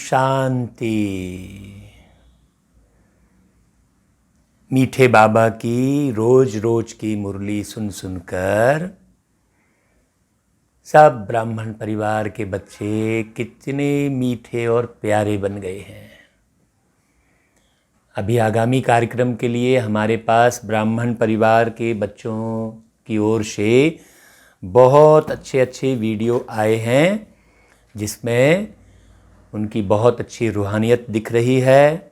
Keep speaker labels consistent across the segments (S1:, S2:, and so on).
S1: शांति। मीठे बाबा की रोज रोज की मुरली सुन सुनकर सब ब्राह्मण परिवार के बच्चे कितने मीठे और प्यारे बन गए हैं। अभी आगामी कार्यक्रम के लिए हमारे पास ब्राह्मण परिवार के बच्चों की ओर से बहुत अच्छे अच्छे वीडियो आए हैं, जिसमें उनकी बहुत अच्छी रूहानियत दिख रही है,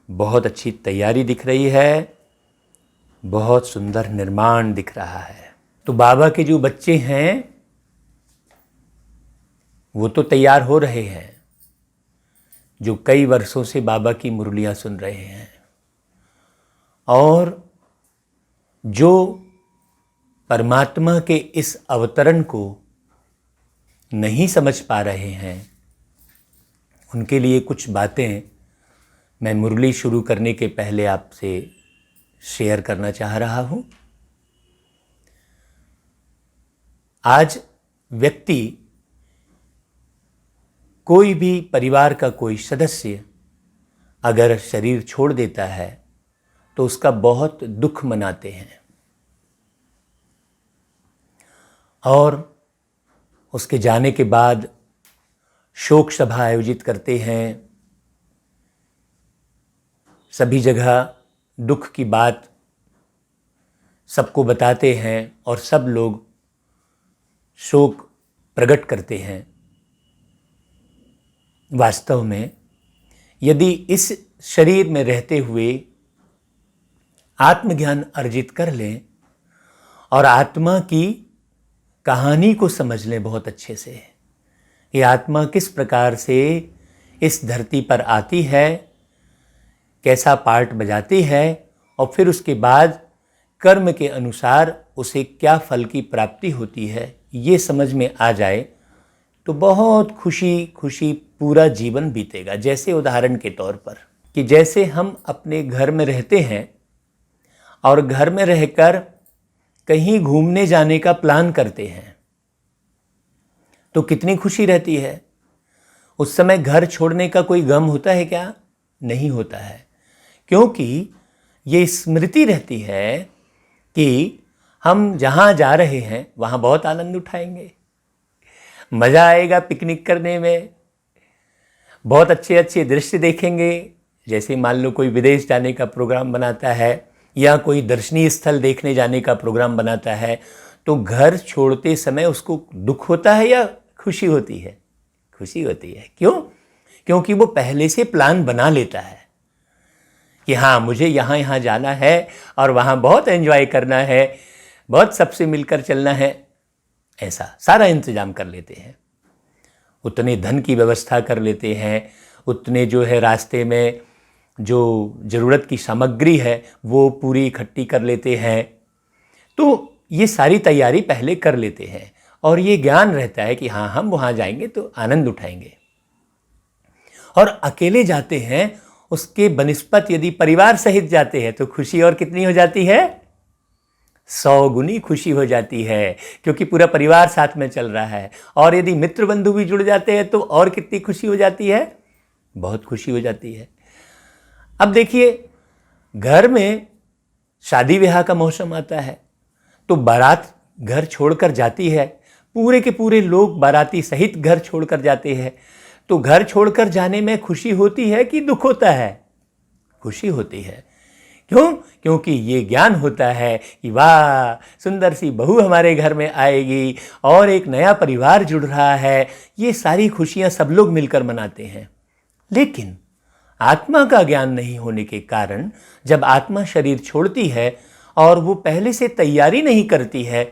S1: बहुत अच्छी तैयारी दिख रही है, बहुत सुंदर निर्माण दिख रहा है। तो बाबा के जो बच्चे हैं वो तो तैयार हो रहे हैं, जो कई वर्षों से बाबा की मुरलियाँ सुन रहे हैं, और जो परमात्मा के इस अवतरण को नहीं समझ पा रहे हैं, उनके लिए कुछ बातें मैं मुरली शुरू करने के पहले आपसे शेयर करना चाह रहा हूँ। आज व्यक्ति, कोई भी परिवार का कोई सदस्य अगर शरीर छोड़ देता है तो उसका बहुत दुख मनाते हैं और उसके जाने के बाद शोक सभा आयोजित करते हैं। सभी जगह दुख की बात सबको बताते हैं और सब लोग शोक प्रकट करते हैं। वास्तव में यदि इस शरीर में रहते हुए आत्मज्ञान अर्जित कर लें और आत्मा की कहानी को समझ लें बहुत अच्छे से, ये आत्मा किस प्रकार से इस धरती पर आती है, कैसा पार्ट बजाती है, और फिर उसके बाद कर्म के अनुसार उसे क्या फल की प्राप्ति होती है, ये समझ में आ जाए तो बहुत खुशी खुशी पूरा जीवन बीतेगा। जैसे उदाहरण के तौर पर कि जैसे हम अपने घर में रहते हैं और घर में रहकर कहीं घूमने जाने का प्लान करते हैं तो कितनी खुशी रहती है। उस समय घर छोड़ने का कोई गम होता है क्या? नहीं होता है, क्योंकि ये स्मृति रहती है कि हम जहाँ जा रहे हैं वहाँ बहुत आनंद उठाएंगे, मज़ा आएगा पिकनिक करने में, बहुत अच्छे अच्छे दृश्य देखेंगे। जैसे मान लो कोई विदेश जाने का प्रोग्राम बनाता है या कोई दर्शनीय स्थल देखने जाने का प्रोग्राम बनाता है, तो घर छोड़ते समय उसको दुख होता है या खुशी होती है? खुशी होती है। क्यों? क्योंकि वो पहले से प्लान बना लेता है कि हाँ, मुझे यहाँ यहाँ जाना है और वहाँ बहुत एंजॉय करना है, बहुत सबसे मिलकर चलना है। ऐसा सारा इंतजाम कर लेते हैं, उतने धन की व्यवस्था कर लेते हैं, उतने जो है रास्ते में जो ज़रूरत की सामग्री है वो पूरी इकट्ठी कर लेते हैं। तो ये सारी तैयारी पहले कर लेते हैं और ये ज्ञान रहता है कि हाँ, हम वहाँ जाएंगे तो आनंद उठाएंगे। और अकेले जाते हैं उसके बनिस्पत यदि परिवार सहित जाते हैं तो खुशी और कितनी हो जाती है? 100 गुनी खुशी हो जाती है, क्योंकि पूरा परिवार साथ में चल रहा है। और यदि मित्र बंधु भी जुड़ जाते हैं तो और कितनी खुशी हो जाती है? बहुत खुशी हो जाती है। अब देखिए, घर में शादी ब्याह का मौसम आता है तो बारात घर छोड़कर जाती है, पूरे के पूरे लोग बाराती सहित घर छोड़कर जाते हैं। तो घर छोड़कर जाने में खुशी होती है कि दुख होता है? खुशी होती है। क्यों? क्योंकि ये ज्ञान होता है कि वाह, सुंदर सी बहू हमारे घर में आएगी और एक नया परिवार जुड़ रहा है। ये सारी खुशियां सब लोग मिलकर मनाते हैं। लेकिन आत्मा का ज्ञान नहीं होने के कारण जब आत्मा शरीर छोड़ती है और वो पहले से तैयारी नहीं करती है,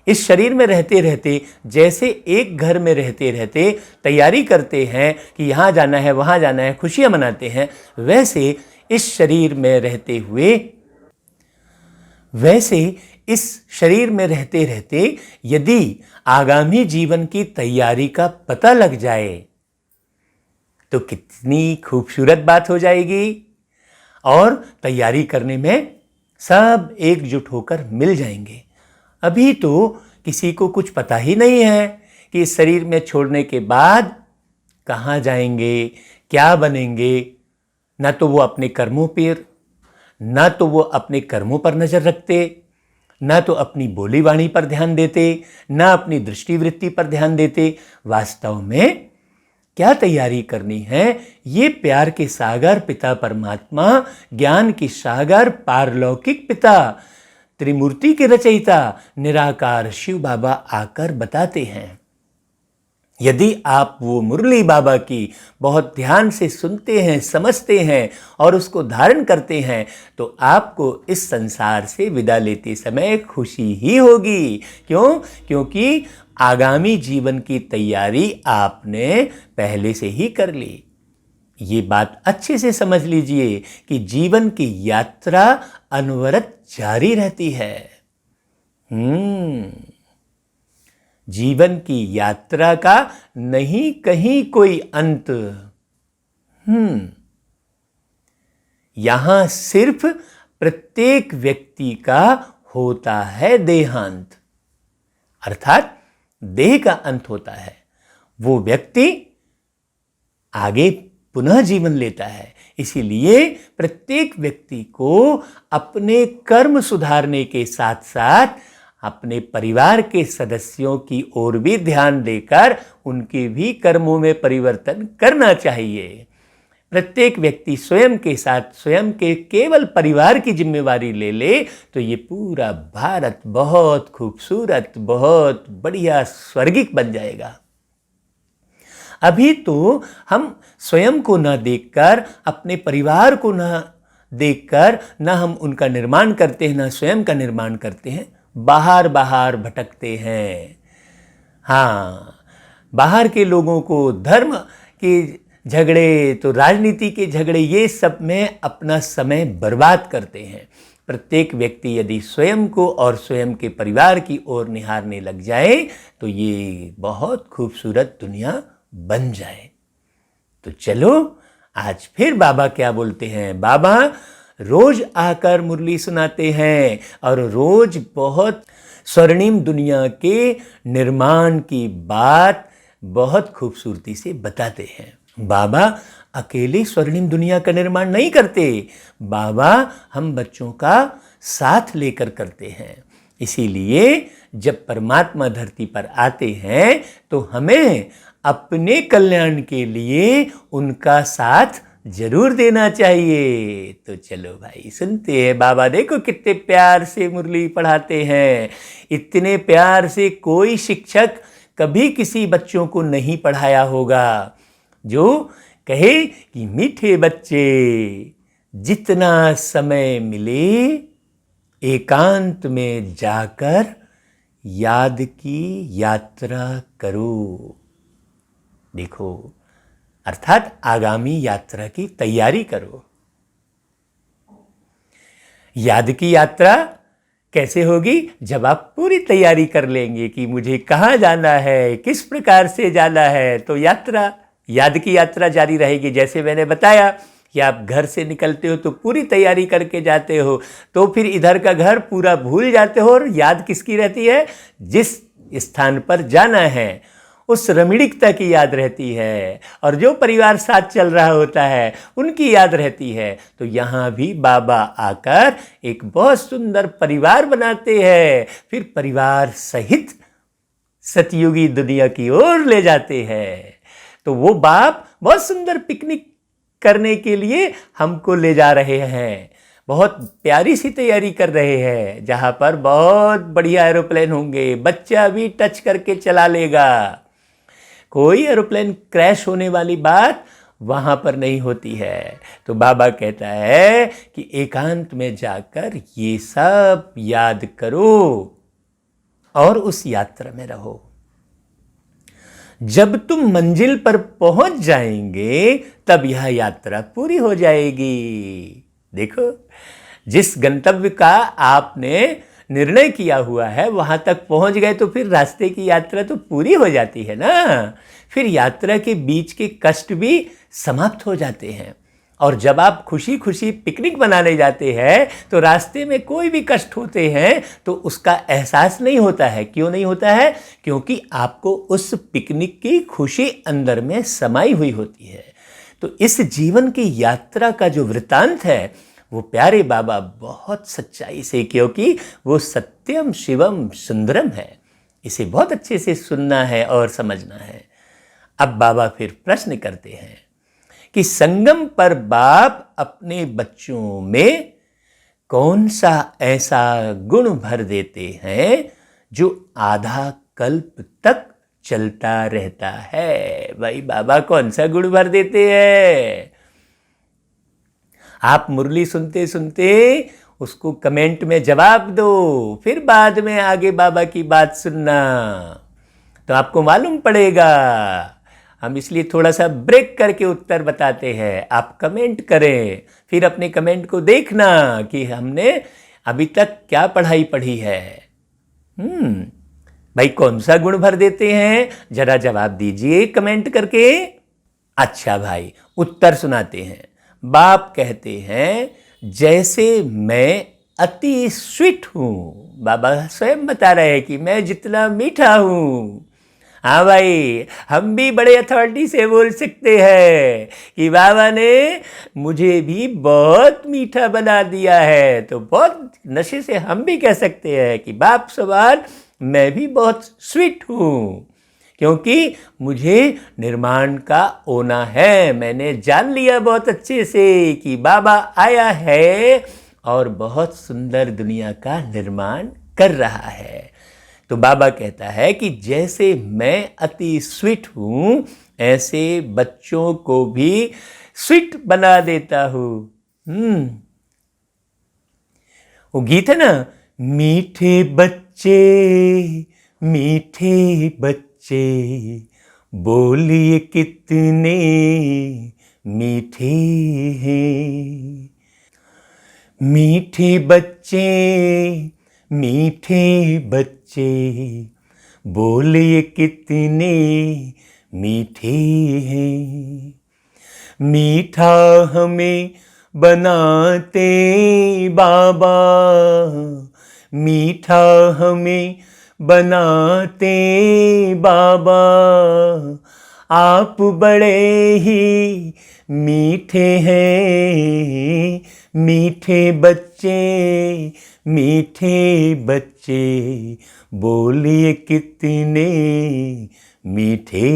S1: इस शरीर में रहते रहते, जैसे एक घर में रहते रहते तैयारी करते हैं कि यहाँ जाना है वहाँ जाना है, खुशियाँ मनाते हैं, वैसे इस शरीर में रहते हुए, वैसे इस शरीर में रहते रहते यदि आगामी जीवन की तैयारी का पता लग जाए तो कितनी खूबसूरत बात हो जाएगी। और तैयारी करने में सब एकजुट होकर मिल जाएंगे। अभी तो किसी को कुछ पता ही नहीं है कि इस शरीर में छोड़ने के बाद कहाँ जाएंगे, क्या बनेंगे, ना तो वो अपने कर्मों पर, ना तो वो अपने कर्मों पर नजर रखते, ना तो अपनी बोली वाणी पर ध्यान देते, ना अपनी दृष्टिवृत्ति पर ध्यान देते। वास्तव में क्या तैयारी करनी है, ये प्यार के सागर पिता परमात्मा, ज्ञान की सागर पारलौकिक पिता, त्रिमूर्ति के रचयिता निराकार शिव बाबा आकर बताते हैं। यदि आप वो मुरली बाबा की बहुत ध्यान से सुनते हैं, समझते हैं और उसको धारण करते हैं, तो आपको इस संसार से विदा लेते समय खुशी ही होगी। क्यों? क्योंकि आगामी जीवन की तैयारी आपने पहले से ही कर ली। ये बात अच्छे से समझ लीजिए कि जीवन की यात्रा अनवरत जारी रहती है। जीवन की यात्रा का नहीं कहीं कोई अंत। यहां सिर्फ प्रत्येक व्यक्ति का होता है देहांत, अर्थात देह का अंत होता है। वो व्यक्ति आगे पुनः जीवन लेता है। इसीलिए प्रत्येक व्यक्ति को अपने कर्म सुधारने के साथ साथ अपने परिवार के सदस्यों की ओर भी ध्यान देकर उनके भी कर्मों में परिवर्तन करना चाहिए। प्रत्येक व्यक्ति स्वयं के साथ स्वयं के केवल परिवार की जिम्मेवारी ले ले तो ये पूरा भारत बहुत खूबसूरत, बहुत बढ़िया, स्वर्गिक बन जाएगा। अभी तो हम स्वयं को न देखकर, अपने परिवार को न देखकर, न हम उनका निर्माण करते हैं, न स्वयं का निर्माण करते हैं, बाहर बाहर भटकते हैं। हाँ, बाहर के लोगों को धर्म के झगड़े, तो राजनीति के झगड़े, ये सब में अपना समय बर्बाद करते हैं। प्रत्येक व्यक्ति यदि स्वयं को और स्वयं के परिवार की ओर निहारने लग जाए तो ये बहुत खूबसूरत दुनिया बन जाए। तो चलो आज फिर बाबा क्या बोलते हैं। बाबा रोज आकर मुरली सुनाते हैं और रोज बहुत स्वर्णिम दुनिया के निर्माण की बात बहुत खूबसूरती से बताते हैं। बाबा अकेले स्वर्णिम दुनिया का निर्माण नहीं करते, बाबा हम बच्चों का साथ लेकर करते हैं। इसीलिए जब परमात्मा धरती पर आते हैं तो हमें अपने कल्याण के लिए उनका साथ जरूर देना चाहिए। तो चलो भाई सुनते हैं। बाबा देखो कितने प्यार से मुरली पढ़ाते हैं। इतने प्यार से कोई शिक्षक कभी किसी बच्चों को नहीं पढ़ाया होगा जो कहे कि मीठे बच्चे जितना समय मिले एकांत में जाकर याद की यात्रा करो। देखो, अर्थात आगामी यात्रा की तैयारी करो। याद की यात्रा कैसे होगी? जब आप पूरी तैयारी कर लेंगे कि मुझे कहाँ जाना है, किस प्रकार से जाना है, तो यात्रा, याद की यात्रा जारी रहेगी। जैसे मैंने बताया कि आप घर से निकलते हो तो पूरी तैयारी करके जाते हो, तो फिर इधर का घर पूरा भूल जाते हो और याद किसकी रहती है? जिस स्थान पर जाना है उस रमणीकता की याद रहती है और जो परिवार साथ चल रहा होता है उनकी याद रहती है। तो यहाँ भी बाबा आकर एक बहुत सुंदर परिवार बनाते हैं, फिर परिवार सहित सतयुगी दुनिया की ओर ले जाते हैं। तो वो बाप बहुत सुंदर पिकनिक करने के लिए हमको ले जा रहे हैं। बहुत प्यारी सी तैयारी कर रहे हैं जहाँ पर बहुत बढ़िया एरोप्लेन होंगे, बच्चा भी टच करके चला लेगा। कोई एरोप्लेन क्रैश होने वाली बात वहाँ पर नहीं होती है। तो बाबा कहता है कि एकांत में जाकर ये सब याद करो और उस यात्रा में रहो। जब तुम मंजिल पर पहुंच जाएंगे तब यह यात्रा पूरी हो जाएगी। देखो, जिस गंतव्य का आपने निर्णय किया हुआ है वहां तक पहुंच गए तो फिर रास्ते की यात्रा तो पूरी हो जाती है ना। फिर यात्रा के बीच के कष्ट भी समाप्त हो जाते हैं और जब आप खुशी खुशी पिकनिक मनाने जाते हैं तो रास्ते में कोई भी कष्ट होते हैं तो उसका एहसास नहीं होता है। क्यों नहीं होता है? क्योंकि आपको उस पिकनिक की खुशी अंदर में समाई हुई होती है। तो इस जीवन की यात्रा का जो वृतांत है वो प्यारे बाबा बहुत सच्चाई से, क्योंकि वो सत्यम शिवम सुंदरम है, इसे बहुत अच्छे से सुनना है और समझना है। अब बाबा फिर प्रश्न करते हैं कि संगम पर बाप अपने बच्चों में कौन सा ऐसा गुण भर देते हैं जो आधा कल्प तक चलता रहता है। भाई बाबा कौन सा गुण भर देते हैं? आप मुरली सुनते सुनते उसको कमेंट में जवाब दो, फिर बाद में आगे बाबा की बात सुनना, तो आपको मालूम पड़ेगा। हम इसलिए थोड़ा सा ब्रेक करके उत्तर बताते हैं। आप कमेंट करें, फिर अपने कमेंट को देखना कि हमने अभी तक क्या पढ़ाई पढ़ी है। भाई कौन सा गुण भर देते हैं? जरा जवाब दीजिए कमेंट करके। अच्छा भाई, उत्तर सुनाते हैं। बाप कहते हैं जैसे मैं अति स्वीट हूं। बाबा स्वयं बता रहे हैं कि मैं जितना मीठा हूं। हाँ भाई, हम भी बड़े अथॉरिटी से बोल सकते हैं कि बाबा ने मुझे भी बहुत मीठा बना दिया है। तो बहुत नशे से हम भी कह सकते हैं कि बाप सवाल मैं भी बहुत स्वीट हूँ, क्योंकि मुझे निर्माण का होना है। मैंने जान लिया बहुत अच्छे से कि बाबा आया है और बहुत सुंदर दुनिया का निर्माण कर रहा है। तो बाबा कहता है कि जैसे मैं अति स्वीट हूँ, ऐसे बच्चों को भी स्वीट बना देता हूँ। वो गीत है ना, मीठे बच्चे मीठे बच्चे बोलिए कितने मीठे हैं। मीठे बच्चे मीठे बच्चे बोलिए कितने मीठे हैं। मीठा हमें बनाते बाबा, मीठा हमें बनाते बाबा, आप बड़े ही मीठे हैं। मीठे बच्चे मीठे बच्चे बोलिए कितने मीठे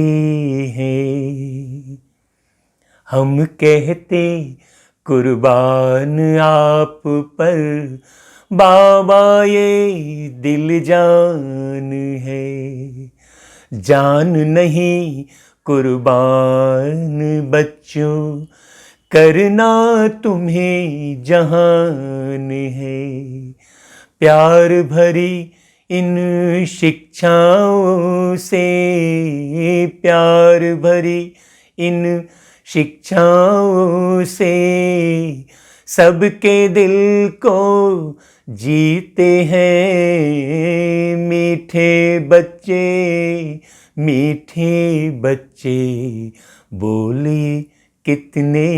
S1: हैं। हम कहते कुर्बान आप पर बाबा ये दिल जान है। जान नहीं कुर्बान बच्चों, करना तुम्हें जहान है। प्यार भरी इन शिक्षाओं से, प्यार भरी इन शिक्षाओं से सबके दिल को जीते हैं। मीठे बच्चे मीठे बच्चे बोले कितने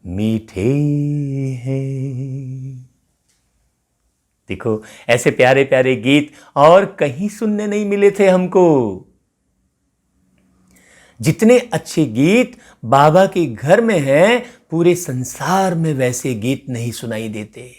S1: मीठे हैं। देखो, ऐसे प्यारे प्यारे गीत और कहीं सुनने नहीं मिले थे हमको। जितने अच्छे गीत बाबा के घर में हैं, पूरे संसार में वैसे गीत नहीं सुनाई देते।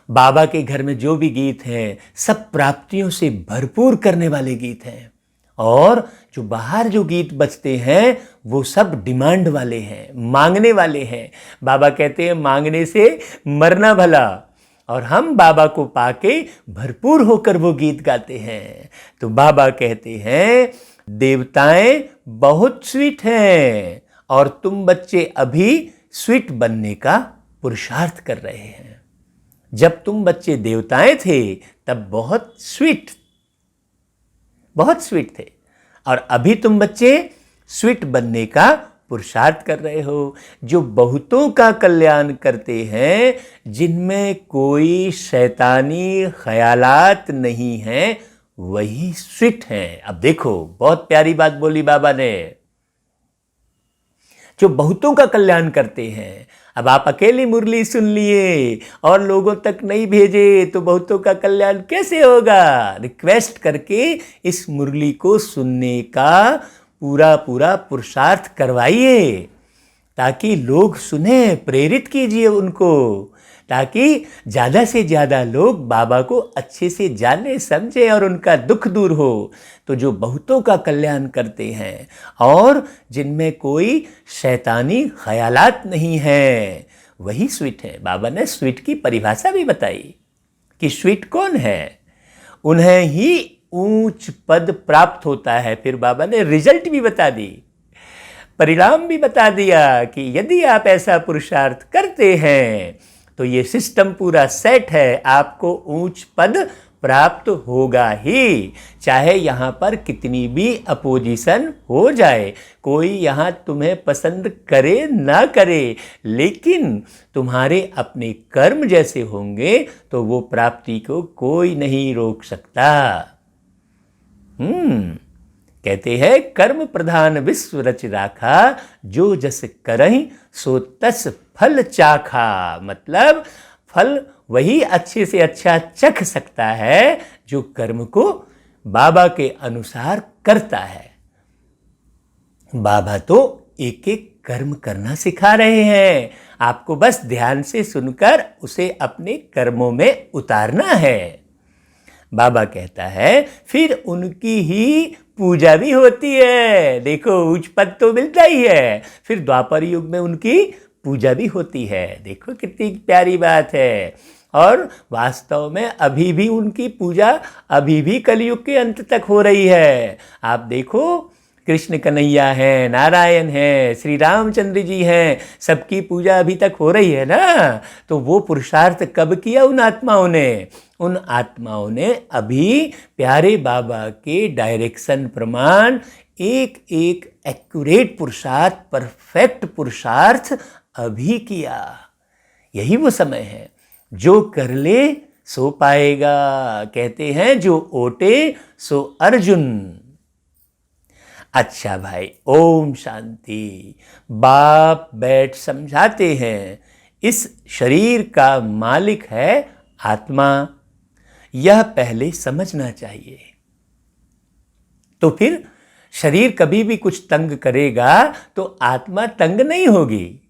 S1: बाबा के घर में जो भी गीत हैं, सब प्राप्तियों से भरपूर करने वाले गीत हैं। और जो बाहर जो गीत बजते हैं वो सब डिमांड वाले हैं, मांगने वाले हैं। बाबा कहते हैं मांगने से मरना भला, और हम बाबा को पाके भरपूर होकर वो गीत गाते हैं। तो बाबा कहते हैं देवताएं बहुत स्वीट हैं और तुम बच्चे अभी स्वीट बनने का पुरुषार्थ कर रहे हैं। जब तुम बच्चे देवताएं थे तब बहुत स्वीट थे, और अभी तुम बच्चे स्वीट बनने का पुरुषार्थ कर रहे हो। जो बहुतों का कल्याण करते हैं, जिनमें कोई शैतानी ख्यालात नहीं हैं, वही स्वीट हैं। अब देखो, बहुत प्यारी बात बोली बाबा ने। जो बहुतों का कल्याण करते हैं। अब आप अकेली मुरली सुन लिए और लोगों तक नहीं भेजे तो बहुतों का कल्याण कैसे होगा? रिक्वेस्ट करके इस मुरली को सुनने का पूरा पूरा पुरुषार्थ करवाइए ताकि लोग सुने, प्रेरित कीजिए उनको, ताकि ज़्यादा से ज़्यादा लोग बाबा को अच्छे से जाने समझें और उनका दुख दूर हो। तो जो बहुतों का कल्याण करते हैं और जिनमें कोई शैतानी ख्यालात नहीं है, वही स्वीट है। बाबा ने स्वीट की परिभाषा भी बताई कि स्वीट कौन है, उन्हें ही ऊंच पद प्राप्त होता है। फिर बाबा ने रिजल्ट भी बता दी, परिणाम भी बता दिया कि यदि आप ऐसा पुरुषार्थ करते हैं तो ये सिस्टम पूरा सेट है, आपको ऊंच पद प्राप्त होगा ही, चाहे यहाँ पर कितनी भी अपोजिशन हो जाए, कोई यहाँ तुम्हें पसंद करे ना करे, लेकिन तुम्हारे अपने कर्म जैसे होंगे तो वो प्राप्ति को कोई नहीं रोक सकता। कहते हैं कर्म प्रधान विश्व रच राखा, जो जस करहि सो तस फल चाखा। मतलब फल वही अच्छे से अच्छा चख सकता है जो कर्म को बाबा के अनुसार करता है। बाबा तो एक एक कर्म करना सिखा रहे हैं, आपको बस ध्यान से सुनकर उसे अपने कर्मों में उतारना है। बाबा कहता है फिर उनकी ही पूजा भी होती है। देखो उच्च पद तो मिलता ही है, फिर द्वापर युग में उनकी पूजा भी होती है। देखो कितनी प्यारी बात है। और वास्तव में अभी भी उनकी पूजा अभी भी कलयुग के अंत तक हो रही है। आप देखो कृष्ण कन्हैया हैं, नारायण हैं, श्री रामचंद्र जी हैं, सबकी पूजा अभी तक हो रही है ना। तो वो पुरुषार्थ कब किया उन आत्माओं ने? उन आत्माओं ने अभी प्यारे बाबा के डायरेक्शन प्रमाण एक एक एक्यूरेट पुरुषार्थ, परफेक्ट पुरुषार्थ अभी किया। यही वो समय है, जो कर ले सो पाएगा। कहते हैं जो ओटे सो अर्जुन। अच्छा भाई, ओम शांति। बाप बैठ समझाते हैं इस शरीर का मालिक है आत्मा, यह पहले समझना चाहिए। तो फिर शरीर कभी भी कुछ तंग करेगा तो आत्मा तंग नहीं होगी।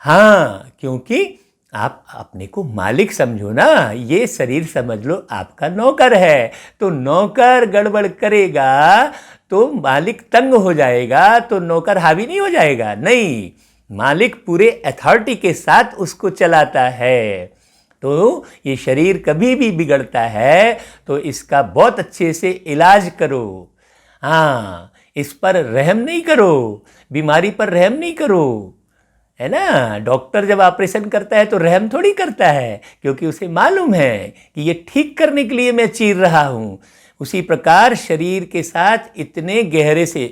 S1: हाँ, क्योंकि आप अपने को मालिक समझो ना, ये शरीर समझ लो आपका नौकर है। तो नौकर गड़बड़ करेगा तो मालिक तंग हो जाएगा, तो नौकर हावी नहीं हो जाएगा। नहीं, मालिक पूरे अथॉरिटी के साथ उसको चलाता है। तो ये शरीर कभी भी बिगड़ता है तो इसका बहुत अच्छे से इलाज करो। हाँ, इस पर रहम नहीं करो, बीमारी पर रहम नहीं करो, है ना। डॉक्टर जब ऑपरेशन करता है तो रहम थोड़ी करता है, क्योंकि उसे मालूम है कि ये ठीक करने के लिए मैं चीर रहा हूँ। उसी प्रकार शरीर के साथ इतने गहरे से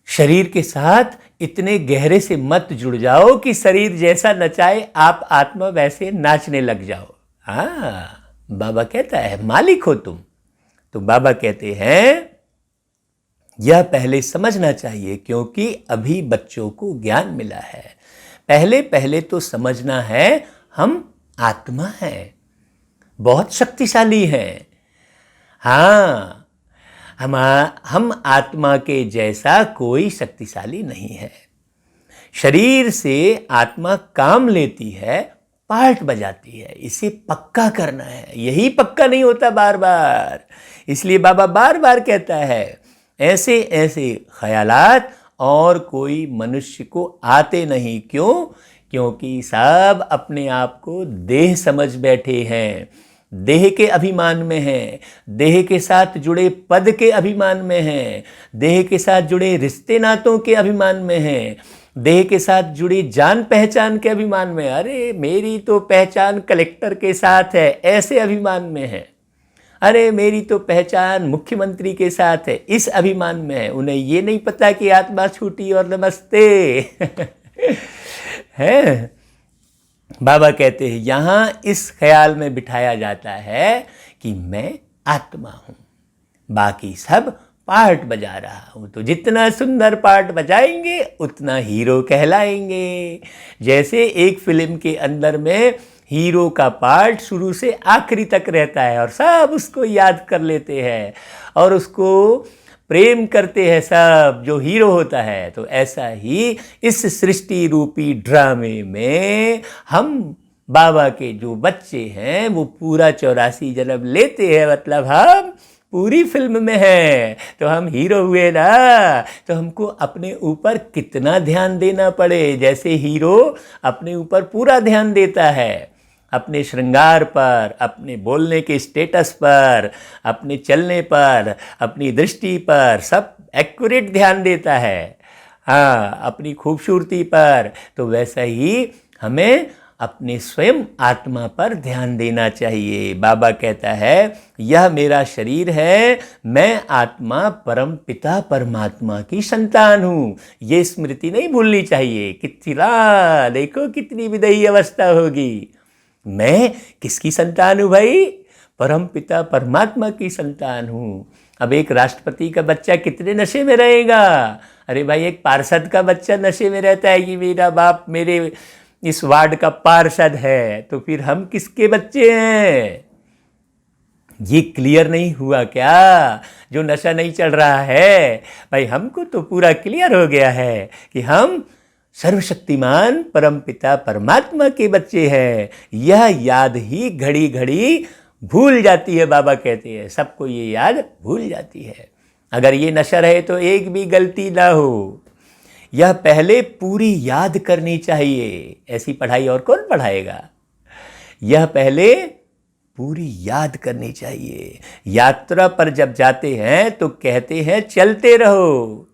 S1: शरीर के साथ इतने गहरे से मत जुड़ जाओ कि शरीर जैसा नचाए आप आत्मा वैसे नाचने लग जाओ। हाँ, बाबा कहता है मालिक हो तुम। तो बाबा कहते हैं यह पहले समझना चाहिए, क्योंकि अभी बच्चों को ज्ञान मिला है। पहले पहले तो समझना है हम आत्मा हैं, बहुत शक्तिशाली हैं। हाँ, हम आत्मा के जैसा कोई शक्तिशाली नहीं है। शरीर से आत्मा काम लेती है, पार्ट बजाती है, इसे पक्का करना है। यही पक्का नहीं होता बार बार, इसलिए बाबा बार बार कहता है ऐसे ऐसे ख्यालात और कोई मनुष्य को आते नहीं। क्यों? क्योंकि सब अपने आप को देह समझ बैठे हैं, देह के अभिमान में हैं, देह के साथ जुड़े पद के अभिमान में हैं, देह के साथ जुड़े रिश्ते नातों के अभिमान में हैं, देह के साथ जुड़ी जान पहचान के अभिमान में। अरे मेरी तो पहचान कलेक्टर के साथ है, ऐसे अभिमान में है। अरे मेरी तो पहचान मुख्यमंत्री के साथ है, इस अभिमान में है। उन्हें ये नहीं पता कि आत्मा छूटी और नमस्ते है। बाबा कहते हैं यहाँ इस ख्याल में बिठाया जाता है कि मैं आत्मा हूँ, बाकी सब पार्ट बजा रहा हूँ, तो जितना सुंदर पार्ट बजाएंगे उतना हीरो कहलाएंगे। जैसे एक फिल्म के अंदर में हीरो का पार्ट शुरू से आखिरी तक रहता है और सब उसको याद कर लेते हैं और उसको प्रेम करते हैं सब जो हीरो होता है, तो ऐसा ही इस सृष्टि रूपी ड्रामे में हम बाबा के जो बच्चे हैं वो पूरा 84 जन्म लेते हैं, मतलब हम पूरी फिल्म में हैं, तो हम हीरो हुए ना। तो हमको अपने ऊपर कितना ध्यान देना पड़े, जैसे हीरो अपने ऊपर पूरा ध्यान देता है, अपने श्रृंगार पर, अपने बोलने के स्टेटस पर, अपने चलने पर, अपनी दृष्टि पर, सब एक्यूरेट ध्यान देता है, हाँ, अपनी खूबसूरती पर, तो वैसा ही हमें अपने स्वयं आत्मा पर ध्यान देना चाहिए। बाबा कहता है यह मेरा शरीर है, मैं आत्मा परम पिता परमात्मा की संतान हूँ। ये स्मृति नहीं भूलनी चाहिए। कितना देखो कितनी विदेही अवस्था होगी। मैं किसकी संतान हूँ भाई? परम पिता परमात्मा की संतान हूँ। अब एक राष्ट्रपति का बच्चा कितने नशे में रहेगा? अरे भाई, एक पार्षद का बच्चा नशे में रहता है कि मेरा बाप मेरे इस वार्ड का पार्षद है, तो फिर हम किसके बच्चे हैं? ये क्लियर नहीं हुआ क्या? जो नशा नहीं चल रहा है भाई, हमको तो पूरा क्लियर हो गया है कि हम सर्वशक्तिमान परमपिता परमात्मा के बच्चे हैं। यह याद ही घड़ी घड़ी भूल जाती है। बाबा कहते हैं सबको ये याद भूल जाती है। अगर ये नशा रहे तो एक भी गलती ना हो। यह पहले पूरी याद करनी चाहिए। ऐसी पढ़ाई और कौन पढ़ाएगा? यह पहले पूरी याद करनी चाहिए। यात्रा पर जब जाते हैं तो कहते हैं चलते रहो।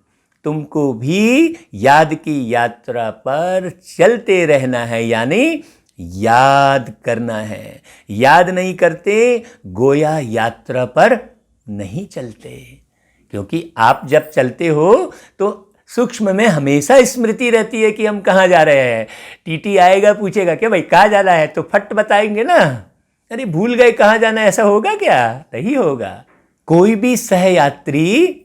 S1: तुमको भी याद की यात्रा पर चलते रहना है, यानी याद करना है। याद नहीं करते गोया यात्रा पर नहीं चलते, क्योंकि आप जब चलते हो तो सूक्ष्म में हमेशा स्मृति रहती है कि हम कहाँ जा रहे हैं। टीटी आएगा पूछेगा क्या भाई कहाँ जाना है, तो फट बताएंगे ना। अरे भूल गए कहाँ जाना है, ऐसा होगा क्या? नहीं होगा। कोई भी सहयात्री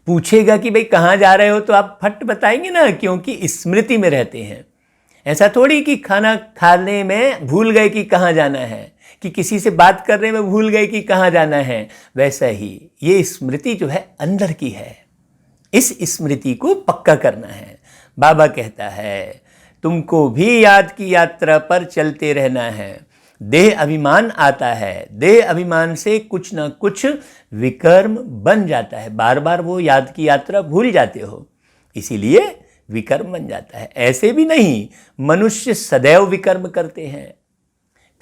S1: पूछेगा कि भाई कहाँ जा रहे हो तो आप फट बताएंगे ना, क्योंकि स्मृति में रहते हैं। ऐसा थोड़ी कि खाना खाने में भूल गए कि कहाँ जाना है, कि किसी से बात करने में भूल गए कि कहाँ जाना है। वैसा ही ये स्मृति जो है अंदर की है, इस स्मृति को पक्का करना है। बाबा कहता है तुमको भी याद की यात्रा पर चलते रहना है। देह अभिमान आता है, देह अभिमान से कुछ ना कुछ विकर्म बन जाता है। बार बार वो याद की यात्रा भूल जाते हो, इसीलिए विकर्म बन जाता है। ऐसे भी नहीं, मनुष्य सदैव विकर्म करते हैं,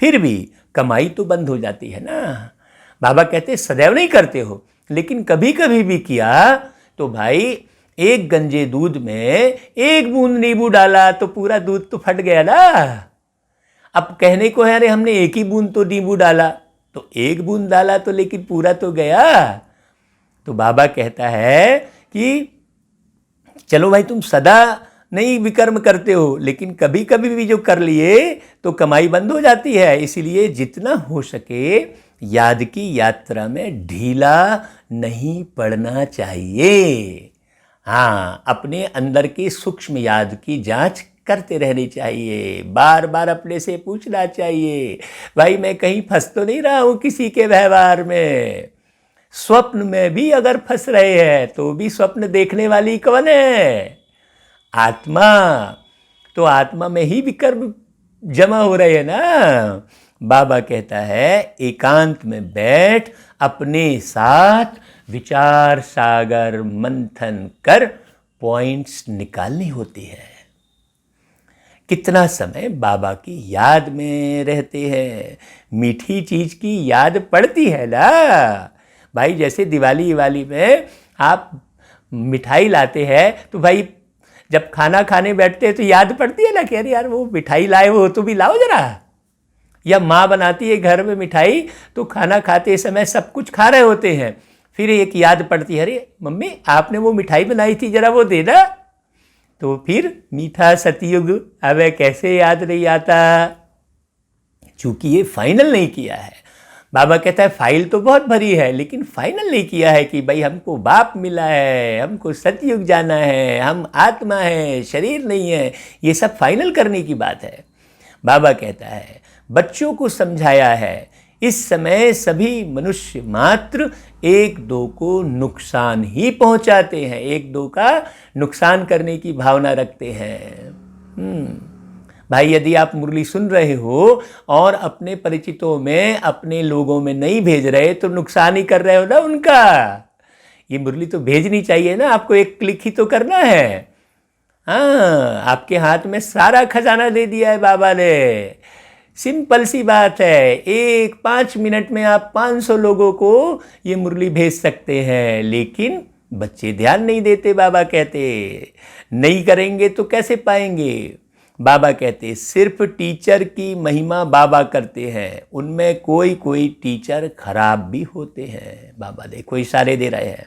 S1: फिर भी कमाई तो बंद हो जाती है ना। बाबा कहते सदैव नहीं करते हो, लेकिन कभी कभी भी किया तो भाई एक गंजे दूध में एक बूंद नींबू डाला तो पूरा दूध तो फट गया ना। अब कहने को है अरे हमने एक ही बूंद तो नींबू डाला, तो एक बूंद डाला तो लेकिन पूरा तो गया। तो बाबा कहता है कि चलो भाई तुम सदा नहीं विकर्म करते हो, लेकिन कभी कभी भी जो कर लिए तो कमाई बंद हो जाती है। इसीलिए जितना हो सके याद की यात्रा में ढीला नहीं पड़ना चाहिए। हाँ, अपने अंदर की सूक्ष्म याद की जांच करते रहनी चाहिए। बार बार अपने से पूछना चाहिए भाई मैं कहीं फंस तो नहीं रहा हूँ किसी के व्यवहार में। स्वप्न में भी अगर फंस रहे हैं तो भी स्वप्न देखने वाली कौन है? आत्मा। तो आत्मा में ही विकर्म जमा हो रहे हैं ना। बाबा कहता है एकांत में बैठ अपने साथ विचार सागर मंथन कर पॉइंट्स निकालनी होती है। कितना समय बाबा की याद में रहते हैं, मीठी चीज की याद पड़ती है ना भाई। जैसे दिवाली में आप मिठाई लाते हैं तो भाई जब खाना खाने बैठते हैं तो याद पड़ती है ना कि अरे यार वो मिठाई लाए हो तो भी लाओ जरा। या माँ बनाती है घर में मिठाई तो खाना खाते समय सब कुछ खा रहे होते हैं, फिर एक याद पड़ती है अरे मम्मी आपने वो मिठाई बनाई थी जरा वो देना। तो फिर मीठा सतयुग अब कैसे याद नहीं आता, चूंकि ये फाइनल नहीं किया है। बाबा कहता है फाइल तो बहुत भरी है, लेकिन फाइनल नहीं किया है कि भाई हमको बाप मिला है, हमको सतयुग जाना है, हम आत्मा है, शरीर नहीं है। ये सब फाइनल करने की बात है। बाबा कहता है बच्चों को समझाया है, इस समय सभी मनुष्य मात्र एक दो को नुकसान ही पहुंचाते हैं, एक दो का नुकसान करने की भावना रखते हैं। भाई यदि आप मुरली सुन रहे हो और अपने परिचितों में, अपने लोगों में नहीं भेज रहे, तो नुकसान ही कर रहे हो ना उनका। ये मुरली तो भेजनी चाहिए ना, आपको एक क्लिक ही तो करना है। हाँ, आपके हाथ में सारा खजाना दे दिया है बाबा ने। सिंपल सी बात है, 5 मिनट में आप 500 लोगों को ये मुरली भेज सकते हैं। लेकिन बच्चे ध्यान नहीं देते। बाबा कहते नहीं करेंगे तो कैसे पाएंगे। बाबा कहते सिर्फ टीचर की महिमा बाबा करते हैं, उनमें कोई कोई टीचर खराब भी होते हैं। बाबा देखो इशारे दे रहे हैं।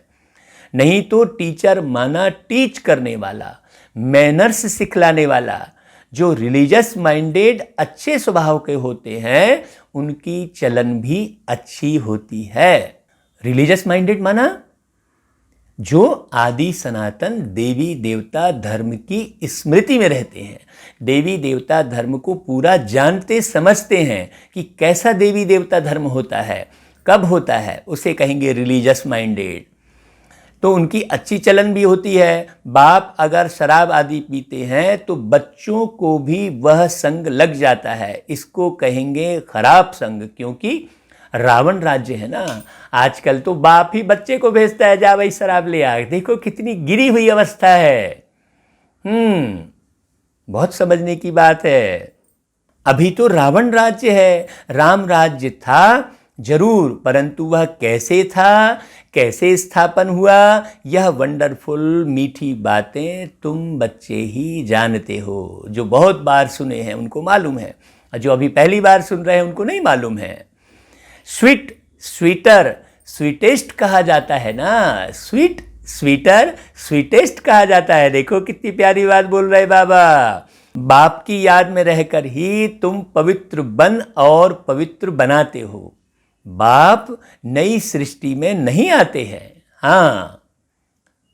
S1: नहीं तो टीचर माना टीच करने वाला, मैनर्स सिखलाने वाला, जो रिलीजियस माइंडेड अच्छे स्वभाव के होते हैं, उनकी चलन भी अच्छी होती है। रिलीजियस माइंडेड माना जो आदि सनातन देवी देवता धर्म की स्मृति में रहते हैं, देवी देवता धर्म को पूरा जानते समझते हैं कि कैसा देवी देवता धर्म होता है, कब होता है, उसे कहेंगे रिलीजियस माइंडेड। तो उनकी अच्छी चलन भी होती है। बाप अगर शराब आदि पीते हैं तो बच्चों को भी वह संग लग जाता है, इसको कहेंगे खराब संग। क्योंकि रावण राज्य है ना, आजकल तो बाप ही बच्चे को भेजता है, जा भाई शराब ले आ। देखो कितनी गिरी हुई अवस्था है। बहुत समझने की बात है। अभी तो रावण राज्य है, राम राज्य था जरूर, परंतु वह कैसे था, कैसे स्थापन हुआ, यह वंडरफुल मीठी बातें तुम बच्चे ही जानते हो। जो बहुत बार सुने हैं उनको मालूम है, और जो अभी पहली बार सुन रहे हैं उनको नहीं मालूम है। स्वीट स्वीटर स्वीटेस्ट कहा जाता है ना, स्वीट स्वीटर स्वीटेस्ट कहा जाता है। देखो कितनी प्यारी बात बोल रहे बाबा। बाप की याद में रहकर ही तुम पवित्र बन और पवित्र बनाते हो। बाप नई सृष्टि में नहीं आते हैं। हाँ,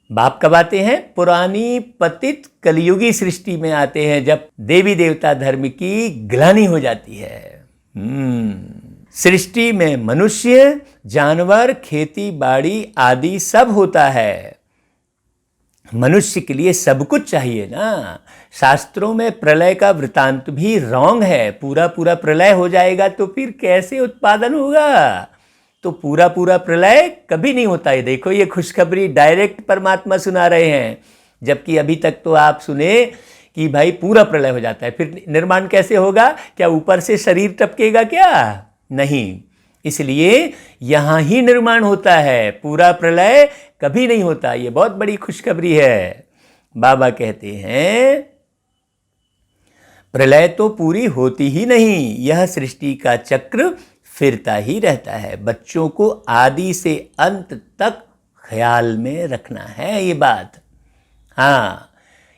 S1: बाप कब आते हैं? पुरानी पतित कलयुगी सृष्टि में आते हैं, जब देवी देवता धर्म की ग्लानि हो जाती है। सृष्टि में मनुष्य, जानवर, खेती बाड़ी आदि सब होता है। मनुष्य के लिए सब कुछ चाहिए ना। शास्त्रों में प्रलय का वृतांत भी रॉन्ग है। पूरा पूरा प्रलय हो जाएगा तो फिर कैसे उत्पादन होगा? तो पूरा पूरा प्रलय कभी नहीं होता है। देखो ये खुशखबरी डायरेक्ट परमात्मा सुना रहे हैं, जबकि अभी तक तो आप सुने कि भाई पूरा प्रलय हो जाता है। फिर निर्माण कैसे होगा? क्या ऊपर से शरीर टपकेगा क्या? नहीं। इसलिए यहाँ ही निर्माण होता है, पूरा प्रलय कभी नहीं होता। ये बहुत बड़ी खुशखबरी है। बाबा कहते हैं प्रलय तो पूरी होती ही नहीं, यह सृष्टि का चक्र फिरता ही रहता है। बच्चों को आदि से अंत तक ख्याल में रखना है ये बात। हाँ,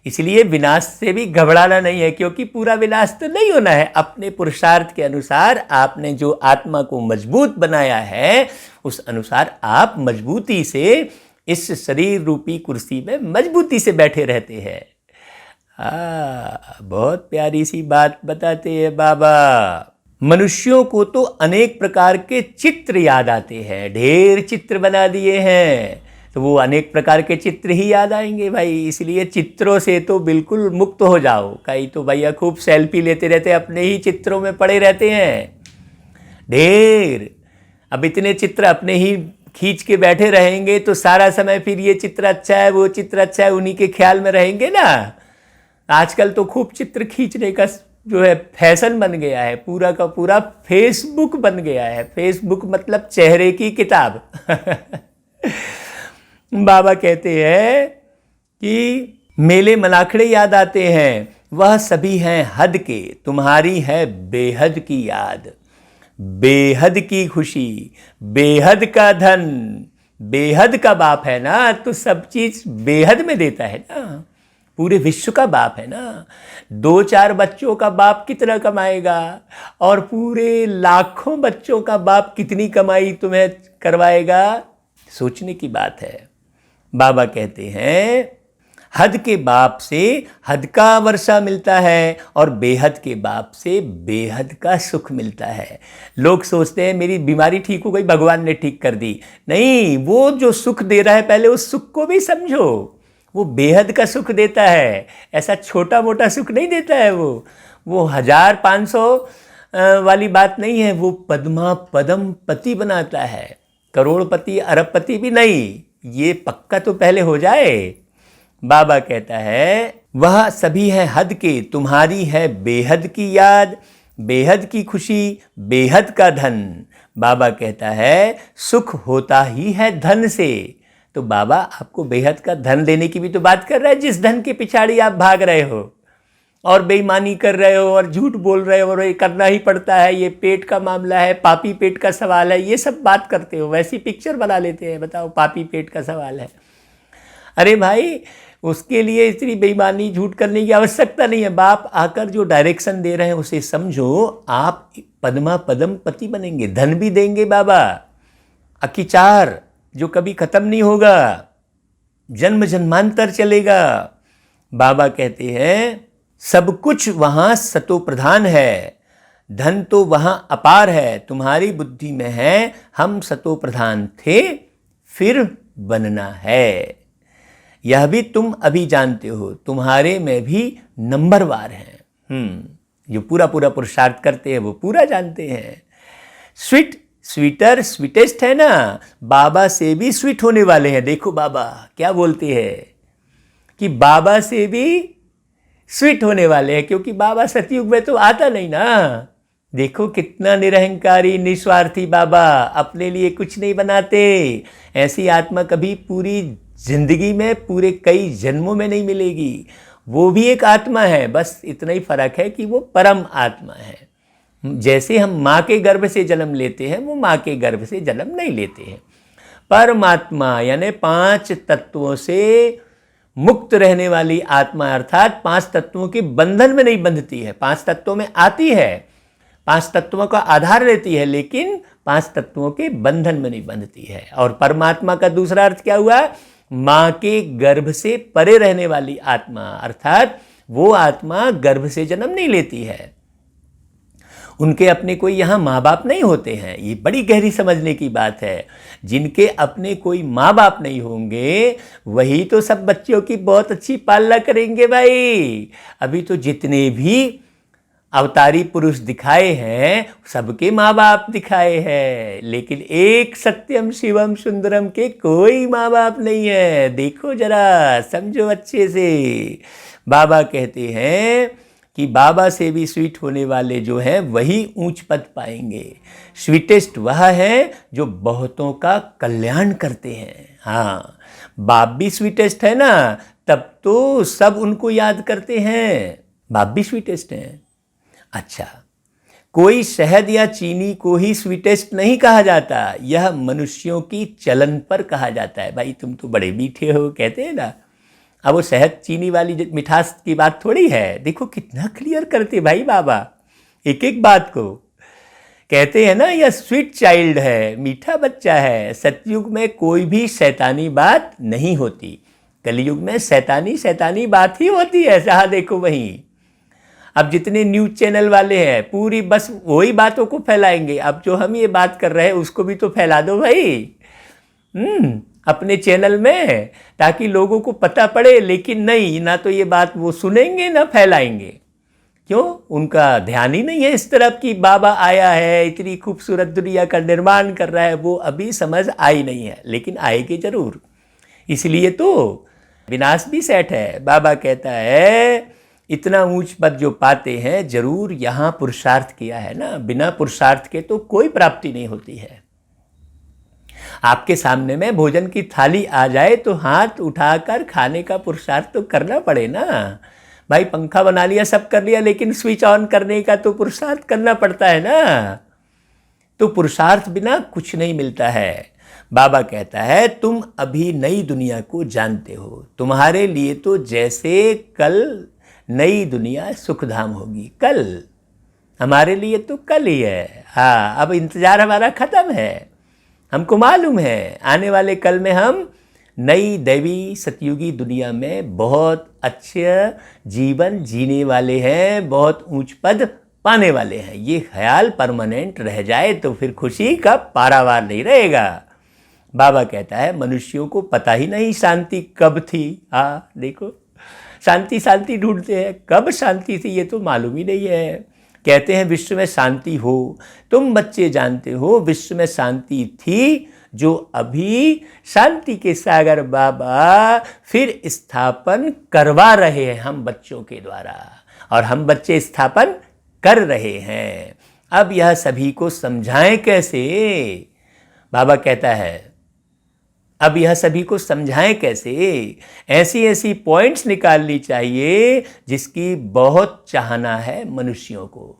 S1: इसलिए विनाश से भी घबराना नहीं है, क्योंकि पूरा विनाश तो नहीं होना है। अपने पुरुषार्थ के अनुसार आपने जो आत्मा को मजबूत बनाया है, उस अनुसार आप मजबूती से इस शरीर रूपी कुर्सी में मजबूती से बैठे रहते हैं। बहुत प्यारी सी बात बताते हैं बाबा। मनुष्यों को तो अनेक प्रकार के चित्र याद आते हैं, ढेर चित्र बना दिए हैं, तो वो अनेक प्रकार के चित्र ही याद आएंगे भाई। इसलिए चित्रों से तो बिल्कुल मुक्त हो जाओ। कई तो भैया खूब सेल्फी लेते रहते, अपने ही चित्रों में पड़े रहते हैं ढेर। अब इतने चित्र अपने ही खींच के बैठे रहेंगे तो सारा समय फिर ये चित्र अच्छा है, वो चित्र अच्छा है, उन्हीं के ख्याल में रहेंगे ना। आजकल तो खूब चित्र खींचने का जो है फैशन बन गया है, पूरा का पूरा फेसबुक बन गया है। फेसबुक मतलब चेहरे की किताब। बाबा कहते हैं कि मेले मलाखड़े याद आते हैं, वह सभी हैं हद के, तुम्हारी है बेहद की याद। बेहद की खुशी, बेहद का धन, बेहद का बाप है ना, तो सब चीज बेहद में देता है ना। पूरे विश्व का बाप है ना। 2-4 बच्चों का बाप कितना कमाएगा, और पूरे लाखों बच्चों का बाप कितनी कमाई तुम्हें करवाएगा। सोचने की बात है। बाबा कहते हैं हद के बाप से हद का वर्षा मिलता है और बेहद के बाप से बेहद का सुख मिलता है। लोग सोचते हैं मेरी बीमारी ठीक हो गई, भगवान ने ठीक कर दी। नहीं, वो जो सुख दे रहा है पहले उस सुख को भी समझो। वो बेहद का सुख देता है, ऐसा छोटा मोटा सुख नहीं देता है। वो 1000-500 वाली बात नहीं है। वो पद्मा पदम पति बनाता है, करोड़पति अरबपति भी नहीं। ये पक्का तो पहले हो जाए। बाबा कहता है वह सभी है हद के, तुम्हारी है बेहद की याद, बेहद की खुशी, बेहद का धन। बाबा कहता है सुख होता ही है धन से। तो बाबा आपको बेहद का धन देने की भी तो बात कर रहा है, जिस धन के पिछाड़ी आप भाग रहे हो और बेईमानी कर रहे हो और झूठ बोल रहे हो और ये करना ही पड़ता है, ये पेट का मामला है, पापी पेट का सवाल है, ये सब बात करते हो। वैसी पिक्चर बना लेते हैं, बताओ पापी पेट का सवाल है। अरे भाई, उसके लिए इतनी बेईमानी झूठ करने की आवश्यकता नहीं है। बाप आकर जो डायरेक्शन दे रहे हैं उसे समझो, आप पद्मा पदम पति बनेंगे, धन भी देंगे बाबा, अकिचार जो कभी खत्म नहीं होगा, जन्म जन्मांतर चलेगा। बाबा कहते हैं सब कुछ वहाँ सतो प्रधान है, धन तो वहाँ अपार है, तुम्हारी बुद्धि में है हम सतो प्रधान थे फिर बनना है। यह भी तुम अभी जानते हो, तुम्हारे में भी नंबरवार हैं। जो पूरा पूरा पुरुषार्थ करते हैं वो पूरा जानते हैं। स्वीटर स्वीटेस्ट है ना, बाबा से भी स्वीट होने वाले हैं। देखो बाबा क्या बोलते हैं कि बाबा से भी स्वीट होने वाले हैं, क्योंकि बाबा सतयुग में तो आता नहीं ना। देखो कितना निरहंकारी निस्वार्थी बाबा, अपने लिए कुछ नहीं बनाते। ऐसी आत्मा कभी पूरी जिंदगी में, पूरे कई जन्मों में नहीं मिलेगी। वो भी एक आत्मा है, बस इतना ही फर्क है कि वो परम आत्मा है। जैसे हम माँ के गर्भ से जन्म लेते हैं, वो माँ के गर्भ से जन्म नहीं लेते हैं। परमात्मा यानी 5 तत्वों से मुक्त रहने वाली आत्मा, अर्थात 5 तत्वों के बंधन में नहीं बंधती है। 5 तत्वों में आती है, 5 तत्वों का आधार लेती है, लेकिन 5 तत्वों के बंधन में नहीं बंधती है। और परमात्मा का दूसरा अर्थ क्या हुआ? माँ के गर्भ से परे रहने वाली आत्मा, अर्थात वो आत्मा गर्भ से जन्म नहीं लेती है। उनके अपने कोई यहाँ माँ बाप नहीं होते हैं। ये बड़ी गहरी समझने की बात है। जिनके अपने कोई माँ बाप नहीं होंगे वही तो सब बच्चों की बहुत अच्छी पालना करेंगे भाई। अभी तो जितने भी अवतारी पुरुष दिखाए हैं सबके माँ बाप दिखाए हैं, लेकिन एक सत्यम शिवम सुंदरम के कोई माँ बाप नहीं है। देखो जरा, समझो अच्छे से। बाबा कहते हैं कि बाबा से भी स्वीट होने वाले जो हैं वही ऊंच पद पाएंगे। स्वीटेस्ट वह है जो बहुतों का कल्याण करते हैं। हाँ, बाप भी स्वीटेस्ट है ना, तब तो सब उनको याद करते हैं। बाप भी स्वीटेस्ट हैं। अच्छा, कोई शहद या चीनी को ही स्वीटेस्ट नहीं कहा जाता, यह मनुष्यों की चलन पर कहा जाता है। भाई तुम तो बड़े मीठे हो, कहते हैं ना। अब वो शहद चीनी वाली मिठास की बात थोड़ी है। देखो कितना क्लियर करते भाई बाबा एक एक बात को। कहते हैं ना, यह स्वीट चाइल्ड है, मीठा बच्चा है। सतयुग में कोई भी शैतानी बात नहीं होती, कलयुग में शैतानी बात ही होती है। जहाँ देखो वहीं। अब जितने न्यूज़ चैनल वाले हैं पूरी बस वही बातों को फैलाएंगे। अब जो हम ये बात कर रहे हैं उसको भी तो फैला दो भाई अपने चैनल में, ताकि लोगों को पता पड़े। लेकिन नहीं, ना तो ये बात वो सुनेंगे ना फैलाएंगे। क्यों? उनका ध्यान ही नहीं है इस तरफ कि बाबा आया है, इतनी खूबसूरत दुनिया का निर्माण कर रहा है। वो अभी समझ आई नहीं है, लेकिन आएगी जरूर। इसलिए तो विनाश भी सेट है। बाबा कहता है इतना ऊंच पद जो पाते हैं जरूर यहाँ पुरुषार्थ किया है ना। बिना पुरुषार्थ के तो कोई प्राप्ति नहीं होती है। आपके सामने में भोजन की थाली आ जाए तो हाथ उठाकर खाने का पुरुषार्थ तो करना पड़े ना भाई। पंखा बना लिया, सब कर लिया, लेकिन स्विच ऑन करने का तो पुरुषार्थ करना पड़ता है ना। तो पुरुषार्थ बिना कुछ नहीं मिलता है। बाबा कहता है तुम अभी नई दुनिया को जानते हो, तुम्हारे लिए तो जैसे कल नई दुनिया सुखधाम होगी। कल हमारे लिए तो कल ही है। हाँ, अब इंतज़ार हमारा ख़त्म है। हमको मालूम है आने वाले कल में हम नई दैवी सतयुगी दुनिया में बहुत अच्छे जीवन जीने वाले हैं, बहुत ऊंच पद पाने वाले हैं। ये ख्याल परमानेंट रह जाए तो फिर खुशी का पारावार नहीं रहेगा। बाबा कहता है मनुष्यों को पता ही नहीं शांति कब थी। हाँ देखो, शांति शांति ढूंढते हैं, कब शांति थी ये तो मालूम ही नहीं है। कहते हैं विश्व में शांति हो, तुम बच्चे जानते हो विश्व में शांति थी, जो अभी शांति के सागर बाबा फिर स्थापन करवा रहे हैं हम बच्चों के द्वारा, और हम बच्चे स्थापन कर रहे हैं। अब यह सभी को समझाएं कैसे? बाबा कहता है अब यह सभी को समझाएं कैसे? ऐसी ऐसी पॉइंट्स निकालनी चाहिए जिसकी बहुत चाहना है मनुष्यों को।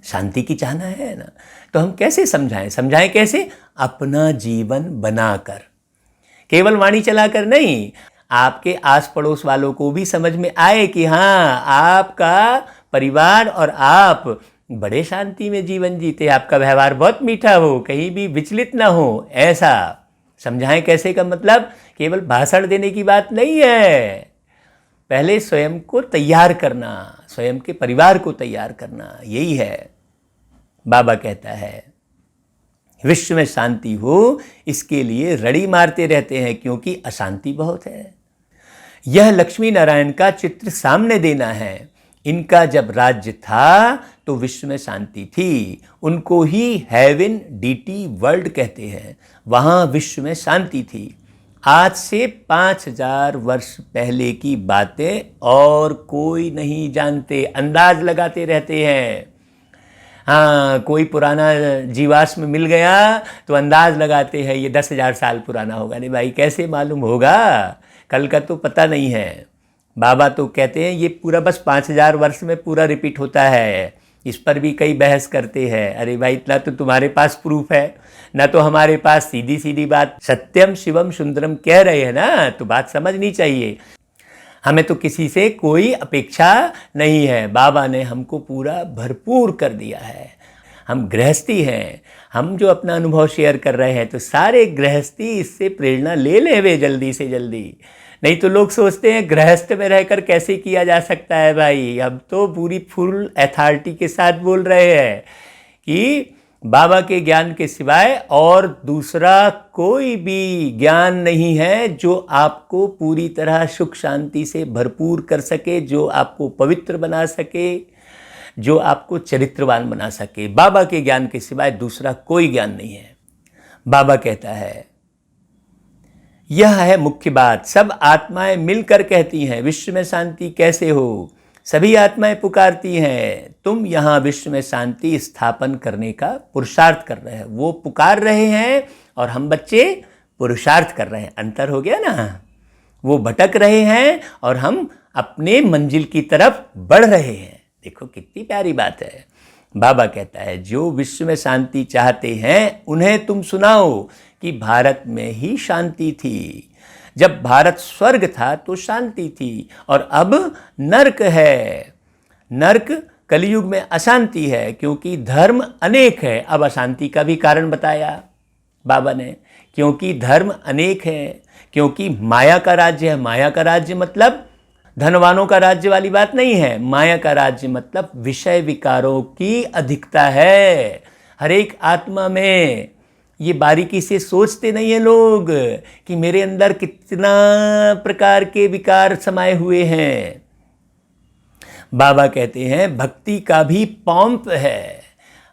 S1: शांति की चाहना है ना, तो हम कैसे समझाएं? समझाएं कैसे? अपना जीवन बनाकर, केवल वाणी चलाकर नहीं। आपके आस पड़ोस वालों को भी समझ में आए कि हाँ, आपका परिवार और आप बड़े शांति में जीवन जीते, आपका व्यवहार बहुत मीठा हो, कहीं भी विचलित ना हो, ऐसा समझाएं कैसे का मतलब केवल भाषण देने की बात नहीं है। पहले स्वयं को तैयार करना, स्वयं के परिवार को तैयार करना, यही है। बाबा कहता है विश्व में शांति हो, इसके लिए रड़ी मारते रहते हैं क्योंकि अशांति बहुत है। यह लक्ष्मी नारायण का चित्र सामने देना है। इनका जब राज्य था तो विश्व में शांति थी। उनको ही हेवन डीटी वर्ल्ड कहते हैं। वहाँ विश्व में शांति थी। आज से 5000 वर्ष पहले की बातें और कोई नहीं जानते, अंदाज लगाते रहते हैं। हाँ, कोई पुराना जीवाश्म मिल गया तो अंदाज लगाते हैं ये 10,000 साल पुराना होगा। नहीं भाई, कैसे मालूम होगा? कल का तो पता नहीं है। बाबा तो कहते हैं ये पूरा बस 5000 वर्ष में पूरा रिपीट होता है। इस पर भी कई बहस करते हैं। अरे भाई, इतना तो तुम्हारे पास प्रूफ है ना, तो हमारे पास सीधी सीधी बात सत्यम शिवम सुंदरम कह रहे हैं ना, तो बात समझनी चाहिए। हमें तो किसी से कोई अपेक्षा नहीं है। बाबा ने हमको पूरा भरपूर कर दिया है। हम गृहस्थी हैं, हम जो अपना अनुभव शेयर कर रहे हैं तो सारे गृहस्थी इससे प्रेरणा ले ले वे जल्दी से जल्दी। नहीं तो लोग सोचते हैं गृहस्थ में रहकर कैसे किया जा सकता है। भाई, अब तो पूरी फुल अथॉरिटी के साथ बोल रहे हैं कि बाबा के ज्ञान के सिवाय और दूसरा कोई भी ज्ञान नहीं है जो आपको पूरी तरह सुख शांति से भरपूर कर सके, जो आपको पवित्र बना सके, जो आपको चरित्रवान बना सके। बाबा के ज्ञान के सिवाय दूसरा कोई ज्ञान नहीं है। बाबा कहता है यह है मुख्य बात। सब आत्माएं मिलकर कहती हैं विश्व में शांति कैसे हो। सभी आत्माएं पुकारती हैं, तुम यहाँ विश्व में शांति स्थापन करने का पुरुषार्थ कर रहे हैं। वो पुकार रहे हैं और हम बच्चे पुरुषार्थ कर रहे हैं। अंतर हो गया ना। वो भटक रहे हैं और हम अपने मंजिल की तरफ बढ़ रहे हैं। देखो कितनी प्यारी बात है। बाबा कहता है जो विश्व में शांति चाहते हैं उन्हें तुम सुनाओ कि भारत में ही शांति थी। जब भारत स्वर्ग था तो शांति थी, और अब नर्क है। नर्क कलयुग में अशांति है क्योंकि धर्म अनेक है। अब अशांति का भी कारण बताया बाबा ने, क्योंकि धर्म अनेक है, क्योंकि माया का राज्य है। माया का राज्य मतलब धनवानों का राज्य वाली बात नहीं है। माया का राज्य मतलब विषय विकारों की अधिकता है हर एक आत्मा में। ये बारीकी से सोचते नहीं है लोग कि मेरे अंदर कितना प्रकार के विकार समाये हुए हैं। बाबा कहते हैं भक्ति का भी पंप है।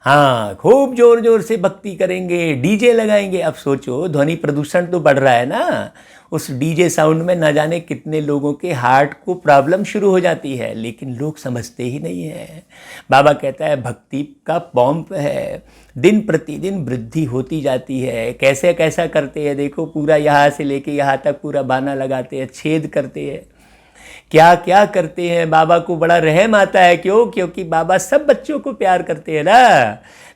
S1: हाँ, खूब जोर जोर से भक्ति करेंगे, डीजे लगाएंगे। अब सोचो, ध्वनि प्रदूषण तो बढ़ रहा है ना। उस डीजे साउंड में ना जाने कितने लोगों के हार्ट को प्रॉब्लम शुरू हो जाती है, लेकिन लोग समझते ही नहीं है। बाबा कहता है भक्ति का पंप है, दिन प्रतिदिन वृद्धि होती जाती है। कैसे कैसा करते हैं देखो, पूरा यहाँ से लेके यहाँ तक पूरा बाना लगाते हैं, छेद करते हैं, क्या क्या करते हैं। बाबा को बड़ा रहम आता है। क्यों? क्योंकि बाबा सब बच्चों को प्यार करते हैं ना।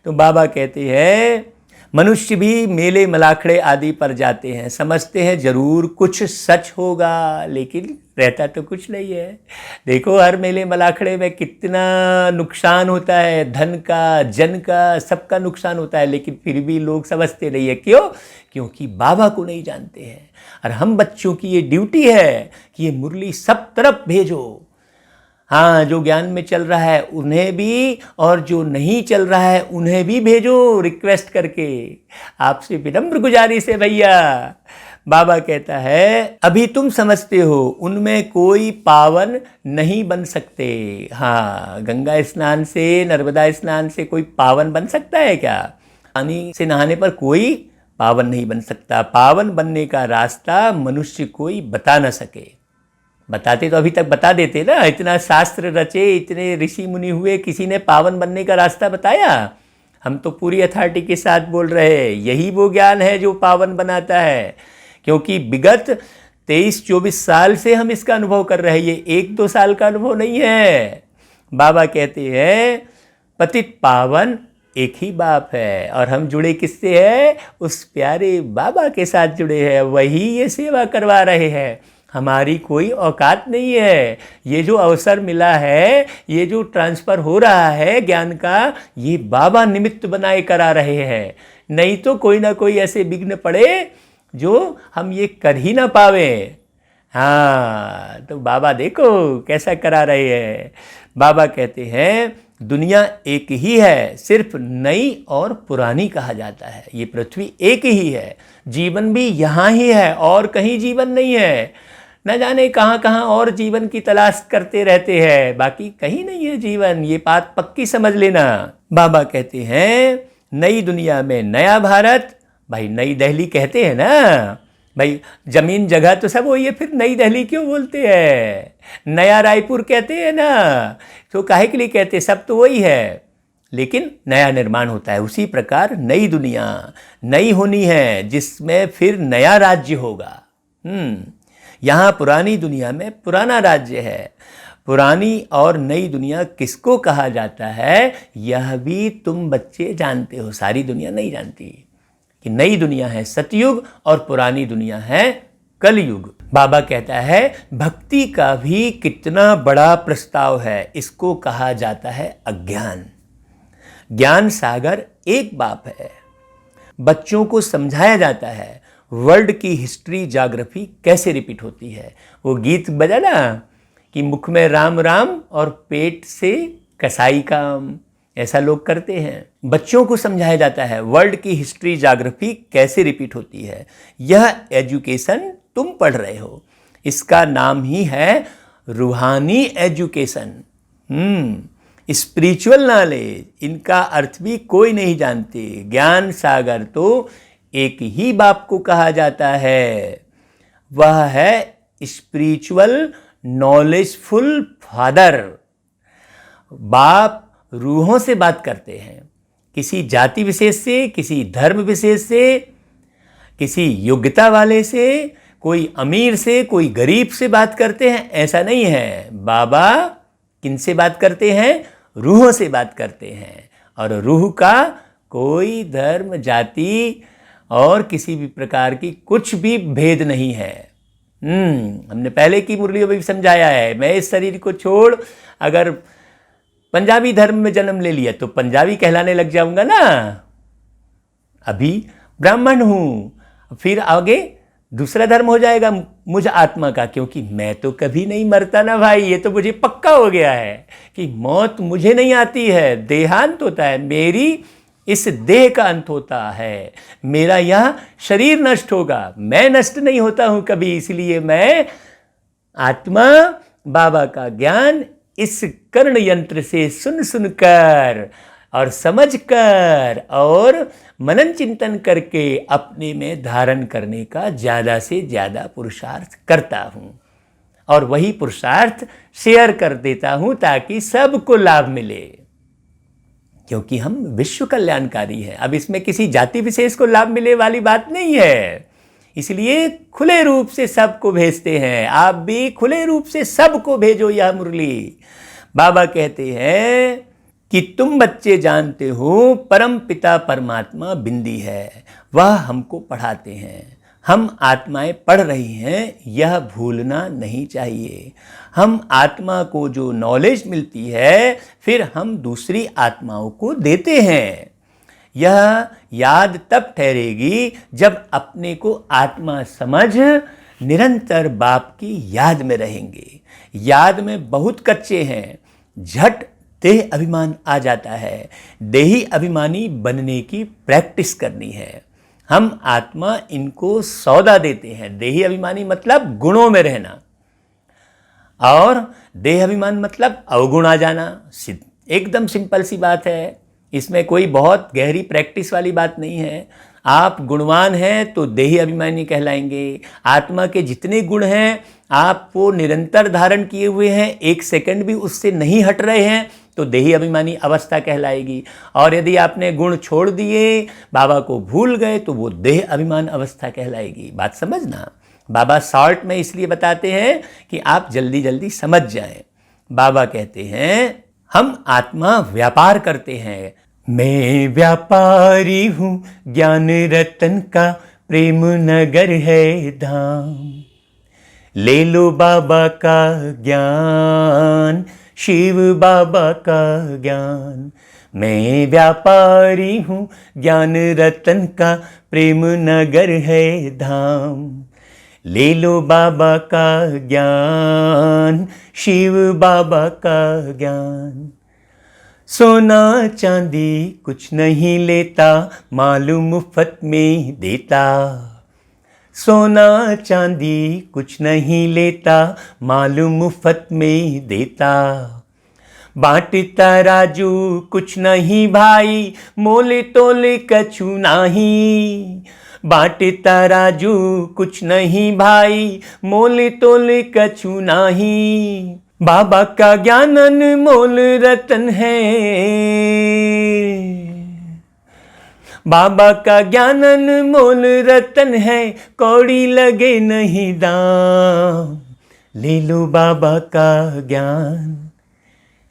S1: तो बाबा कहते हैं मनुष्य भी मेले मलाखड़े आदि पर जाते हैं, समझते हैं जरूर कुछ सच होगा, लेकिन रहता तो कुछ नहीं है। देखो हर मेले मलाखड़े में कितना नुकसान होता है, धन का, जन का, सबका नुकसान होता है, लेकिन फिर भी लोग समझते नहीं है। क्यों? क्योंकि बाबा को नहीं जानते हैं। और हम बच्चों की ये ड्यूटी है कि ये मुरली सब तरफ भेजो। हाँ, जो ज्ञान में चल रहा है उन्हें भी, और जो नहीं चल रहा है उन्हें भी भेजो रिक्वेस्ट करके। आपसे विनम्र गुजारिश है भैया। बाबा कहता है अभी तुम समझते हो उनमें कोई पावन नहीं बन सकते। हाँ, गंगा स्नान से, नर्मदा स्नान से कोई पावन बन सकता है क्या? पानी से नहाने पर कोई पावन नहीं बन सकता। पावन बनने का रास्ता मनुष्य कोई बता न सके। बताते तो अभी तक बता देते ना, इतना शास्त्र रचे, इतने ऋषि मुनि हुए, किसी ने पावन बनने का रास्ता बताया? हम तो पूरी अथॉरिटी के साथ बोल रहे हैं, यही वो ज्ञान है जो पावन बनाता है। क्योंकि विगत 23-24 साल से हम इसका अनुभव कर रहे हैं, ये 1-2 साल का अनुभव नहीं है। बाबा कहते हैं पतित पावन एक ही बाप है, और हम जुड़े किससे हैं? उस प्यारे बाबा के साथ जुड़े हैं, वही ये सेवा करवा रहे हैं। हमारी कोई औकात नहीं है। ये जो अवसर मिला है, ये जो ट्रांसफ़र हो रहा है ज्ञान का, ये बाबा निमित्त बनाए करा रहे हैं। नहीं तो कोई ना कोई ऐसे विघ्न पड़े जो हम ये कर ही ना पावे। हाँ, तो बाबा देखो कैसा करा रहे हैं। बाबा कहते हैं दुनिया एक ही है, सिर्फ नई और पुरानी कहा जाता है। ये पृथ्वी एक ही है, जीवन भी यहाँ ही है, और कहीं जीवन नहीं है। न जाने कहाँ कहाँ और जीवन की तलाश करते रहते हैं, बाकी कहीं नहीं है जीवन। ये बात पक्की समझ लेना। बाबा कहते हैं नई दुनिया में नया भारत। भाई नई दिल्ली कहते हैं ना, भाई जमीन जगह तो सब वही है, फिर नई दिल्ली क्यों बोलते हैं? नया रायपुर कहते हैं ना, तो काहे के लिए कहते हैं? सब तो वही है, लेकिन नया निर्माण होता है। उसी प्रकार नई दुनिया नई होनी है, जिसमें फिर नया राज्य होगा। यहाँ पुरानी दुनिया में पुराना राज्य है। पुरानी और नई दुनिया किसको कहा जाता है, यह भी तुम बच्चे जानते हो, सारी दुनिया नहीं जानती कि नई दुनिया है सतयुग और पुरानी दुनिया है कलयुग। बाबा कहता है भक्ति का भी कितना बड़ा प्रस्ताव है, इसको कहा जाता है अज्ञान। ज्ञान सागर एक बाप है। बच्चों को समझाया जाता है वर्ल्ड की हिस्ट्री ज्योग्राफी कैसे रिपीट होती है। वो गीत बजा ना कि मुख में राम राम और पेट से कसाई काम, ऐसा लोग करते हैं। बच्चों को समझाया जाता है वर्ल्ड की हिस्ट्री ज्योग्राफी कैसे रिपीट होती है। यह एजुकेशन तुम पढ़ रहे हो, इसका नाम ही है रूहानी एजुकेशन, स्पिरिचुअल नॉलेज। इनका अर्थ भी कोई नहीं जानते। ज्ञान सागर तो एक ही बाप को कहा जाता है, वह है स्पिरिचुअल नॉलेजफुल फादर। बाप रूहों से बात करते हैं, किसी जाति विशेष से, किसी धर्म विशेष से, किसी योग्यता वाले से, कोई अमीर से, कोई गरीब से बात करते हैं, ऐसा नहीं है। बाबा किनसे बात करते हैं? रूहों से बात करते हैं। और रूह का कोई धर्म, जाति और किसी भी प्रकार की कुछ भी भेद नहीं है। हमने पहले की मुरलियों में भी समझाया है, मैं इस शरीर को छोड़ अगर पंजाबी धर्म में जन्म ले लिया तो पंजाबी कहलाने लग जाऊंगा ना। अभी ब्राह्मण हूँ, फिर आगे दूसरा धर्म हो जाएगा मुझ आत्मा का, क्योंकि मैं तो कभी नहीं मरता ना भाई। ये तो मुझे पक्का हो गया है कि मौत मुझे नहीं आती है, देहांत होता है। मेरी इस देह का अंत होता है, मेरा यह शरीर नष्ट होगा, मैं नष्ट नहीं होता हूँ कभी। इसलिए मैं आत्मा बाबा का ज्ञान इस कर्ण यंत्र से सुन सुनकर और समझकर और मनन चिंतन करके अपने में धारण करने का ज़्यादा से ज़्यादा पुरुषार्थ करता हूँ, और वही पुरुषार्थ शेयर कर देता हूँ ताकि सबको लाभ मिले। क्योंकि हम विश्व कल्याणकारी हैं। अब इसमें किसी जाति विशेष को लाभ मिले वाली बात नहीं है, इसलिए खुले रूप से सबको भेजते हैं। आप भी खुले रूप से सबको भेजो यह मुरली। बाबा कहते हैं कि तुम बच्चे जानते हो परम पिता परमात्मा बिंदी है, वह हमको पढ़ाते हैं। हम आत्माएं पढ़ रही हैं, यह भूलना नहीं चाहिए। हम आत्मा को जो नॉलेज मिलती है फिर हम दूसरी आत्माओं को देते हैं। यह याद तब ठहरेगी जब अपने को आत्मा समझ निरंतर बाप की याद में रहेंगे। याद में बहुत कच्चे हैं, झट देह अभिमान आ जाता है। देही अभिमानी बनने की प्रैक्टिस करनी है। हम आत्मा इनको सौदा देते हैं। देही अभिमानी मतलब गुणों में रहना, और देह अभिमान मतलब अवगुण आ जाना। एकदम सिंपल सी बात है, इसमें कोई बहुत गहरी प्रैक्टिस वाली बात नहीं है। आप गुणवान हैं तो देही अभिमानी कहलाएंगे। आत्मा के जितने गुण हैं आप वो निरंतर धारण किए हुए हैं, एक सेकंड भी उससे नहीं हट रहे हैं, तो देही अभिमानी अवस्था कहलाएगी। और यदि आपने गुण छोड़ दिए, बाबा को भूल गए, तो वो देह अभिमान अवस्था कहलाएगी। बात समझना, बाबा शॉर्ट में इसलिए बताते हैं कि आप जल्दी जल्दी समझ जाएं। बाबा कहते हैं हम आत्मा व्यापार करते हैं। मैं व्यापारी हूँ, ज्ञान रतन का प्रेम नगर है धाम। ले लो बाबा का ज्ञान, शिव बाबा का ज्ञान। मैं व्यापारी हूँ, ज्ञान रतन का प्रेम नगर है धाम। ले लो बाबा का ज्ञान, शिव बाबा का ज्ञान। सोना चांदी कुछ नहीं लेता, मालूम मुफ्त में देता। सोना चांदी कुछ नहीं लेता, मालूम मुफ्त में देता। बांटता राजू कुछ नहीं भाई, मोले तोले कछु नहीं। बांटता राजू कुछ नहीं भाई, मोले तोले कछु नहीं। बाबा का ज्ञान अनमोल रतन है। बाबा का ज्ञान अनमोल रतन है, कौड़ी लगे नहीं दाम। ले लो बाबा का ज्ञान,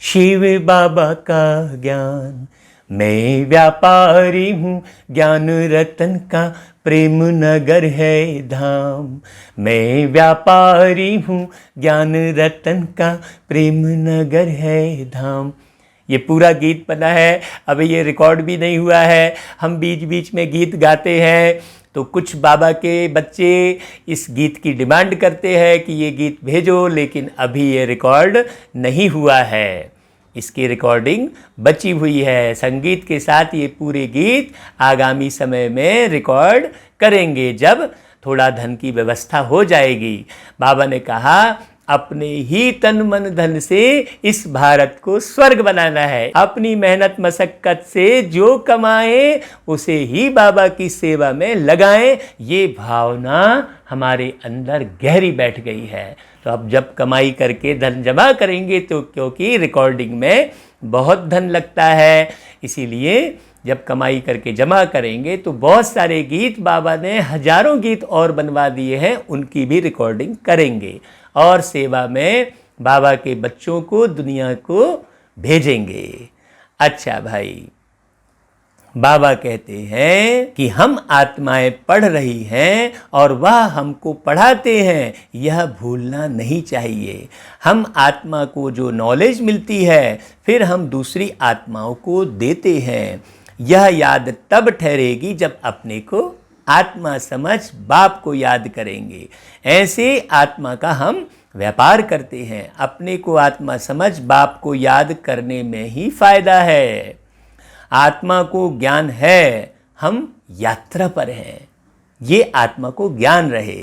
S1: शिव बाबा का ज्ञान। मैं व्यापारी हूँ, ज्ञान रतन का प्रेम नगर है धाम। मैं व्यापारी हूँ, ज्ञान रतन का प्रेम नगर है धाम। ये पूरा गीत बना है, अभी ये रिकॉर्ड भी नहीं हुआ है। हम बीच बीच में गीत गाते हैं, तो कुछ बाबा के बच्चे इस गीत की डिमांड करते हैं कि ये गीत भेजो, लेकिन अभी ये रिकॉर्ड नहीं हुआ है। इसकी रिकॉर्डिंग बची हुई है। संगीत के साथ ये पूरे गीत आगामी समय में रिकॉर्ड करेंगे, जब थोड़ा धन की व्यवस्था हो जाएगी। बाबा ने कहा अपने ही तन मन धन से इस भारत को स्वर्ग बनाना है। अपनी मेहनत मशक्कत से जो कमाए उसे ही बाबा की सेवा में लगाएं। ये भावना हमारे अंदर गहरी बैठ गई है। तो अब जब कमाई करके धन जमा करेंगे, तो क्योंकि रिकॉर्डिंग में बहुत धन लगता है, इसीलिए जब कमाई करके जमा करेंगे तो बहुत सारे गीत बाबा ने हजारों गीत और बनवा दिए हैं, उनकी भी रिकॉर्डिंग करेंगे और सेवा में बाबा के बच्चों को, दुनिया को भेजेंगे। अच्छा भाई, बाबा कहते हैं कि हम आत्माएं पढ़ रही हैं और वह हमको पढ़ाते हैं, यह भूलना नहीं चाहिए। हम आत्मा को जो नॉलेज मिलती है फिर हम दूसरी आत्माओं को देते हैं। यह याद तब ठहरेगी जब अपने को आत्मा समझ बाप को याद करेंगे। ऐसे आत्मा का हम व्यापार करते हैं। अपने को आत्मा समझ बाप को याद करने में ही फायदा है। आत्मा को ज्ञान है, हम यात्रा पर हैं, ये आत्मा को ज्ञान रहे।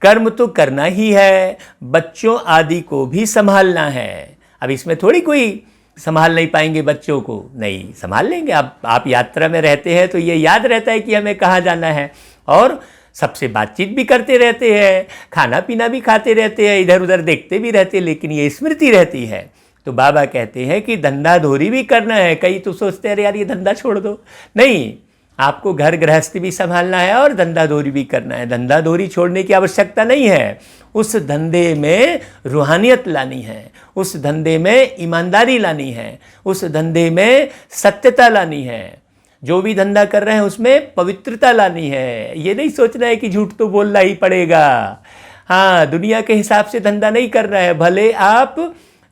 S1: कर्म तो करना ही है, बच्चों आदि को भी संभालना है। अब इसमें थोड़ी कोई संभाल नहीं पाएंगे बच्चों को, नहीं संभाल लेंगे। आप यात्रा में रहते हैं तो ये याद रहता है कि हमें कहाँ जाना है, और सबसे बातचीत भी करते रहते हैं, खाना पीना भी खाते रहते हैं, इधर उधर देखते भी रहते हैं, लेकिन ये स्मृति रहती है। तो बाबा कहते हैं कि धंधा धोरी भी करना है। कई तो सोचते हैं अरे यार ये धंधा छोड़ दो, नहीं, आपको घर गृहस्थी भी संभालना है और धंधा दौरी भी करना है। धंधा दौरी छोड़ने की आवश्यकता नहीं है, उस धंधे में रूहानियत लानी है, उस धंधे में ईमानदारी लानी है, उस धंधे में सत्यता लानी है। जो भी धंधा कर रहे हैं उसमें पवित्रता लानी है। ये नहीं सोचना है कि झूठ तो बोलना ही पड़ेगा। हाँ, दुनिया के हिसाब से धंधा नहीं करना है। भले आप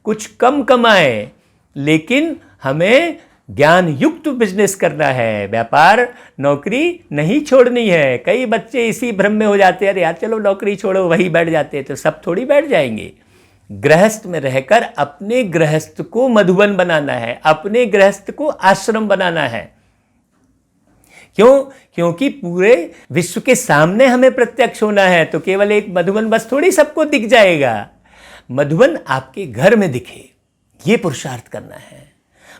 S1: कुछ कम कमाएं, लेकिन हमें ज्ञान युक्त बिजनेस करना है। व्यापार नौकरी नहीं छोड़नी है। कई बच्चे इसी भ्रम में हो जाते हैं, अरे यार चलो नौकरी छोड़ो, वही बैठ जाते हैं। तो सब थोड़ी बैठ जाएंगे। गृहस्थ में रहकर अपने गृहस्थ को मधुबन बनाना है, अपने गृहस्थ को आश्रम बनाना है। क्यों? क्योंकि पूरे विश्व के सामने हमें प्रत्यक्ष होना है। तो केवल एक मधुबन बस थोड़ी सबको दिख जाएगा। मधुबन आपके घर में दिखे, ये पुरुषार्थ करना है।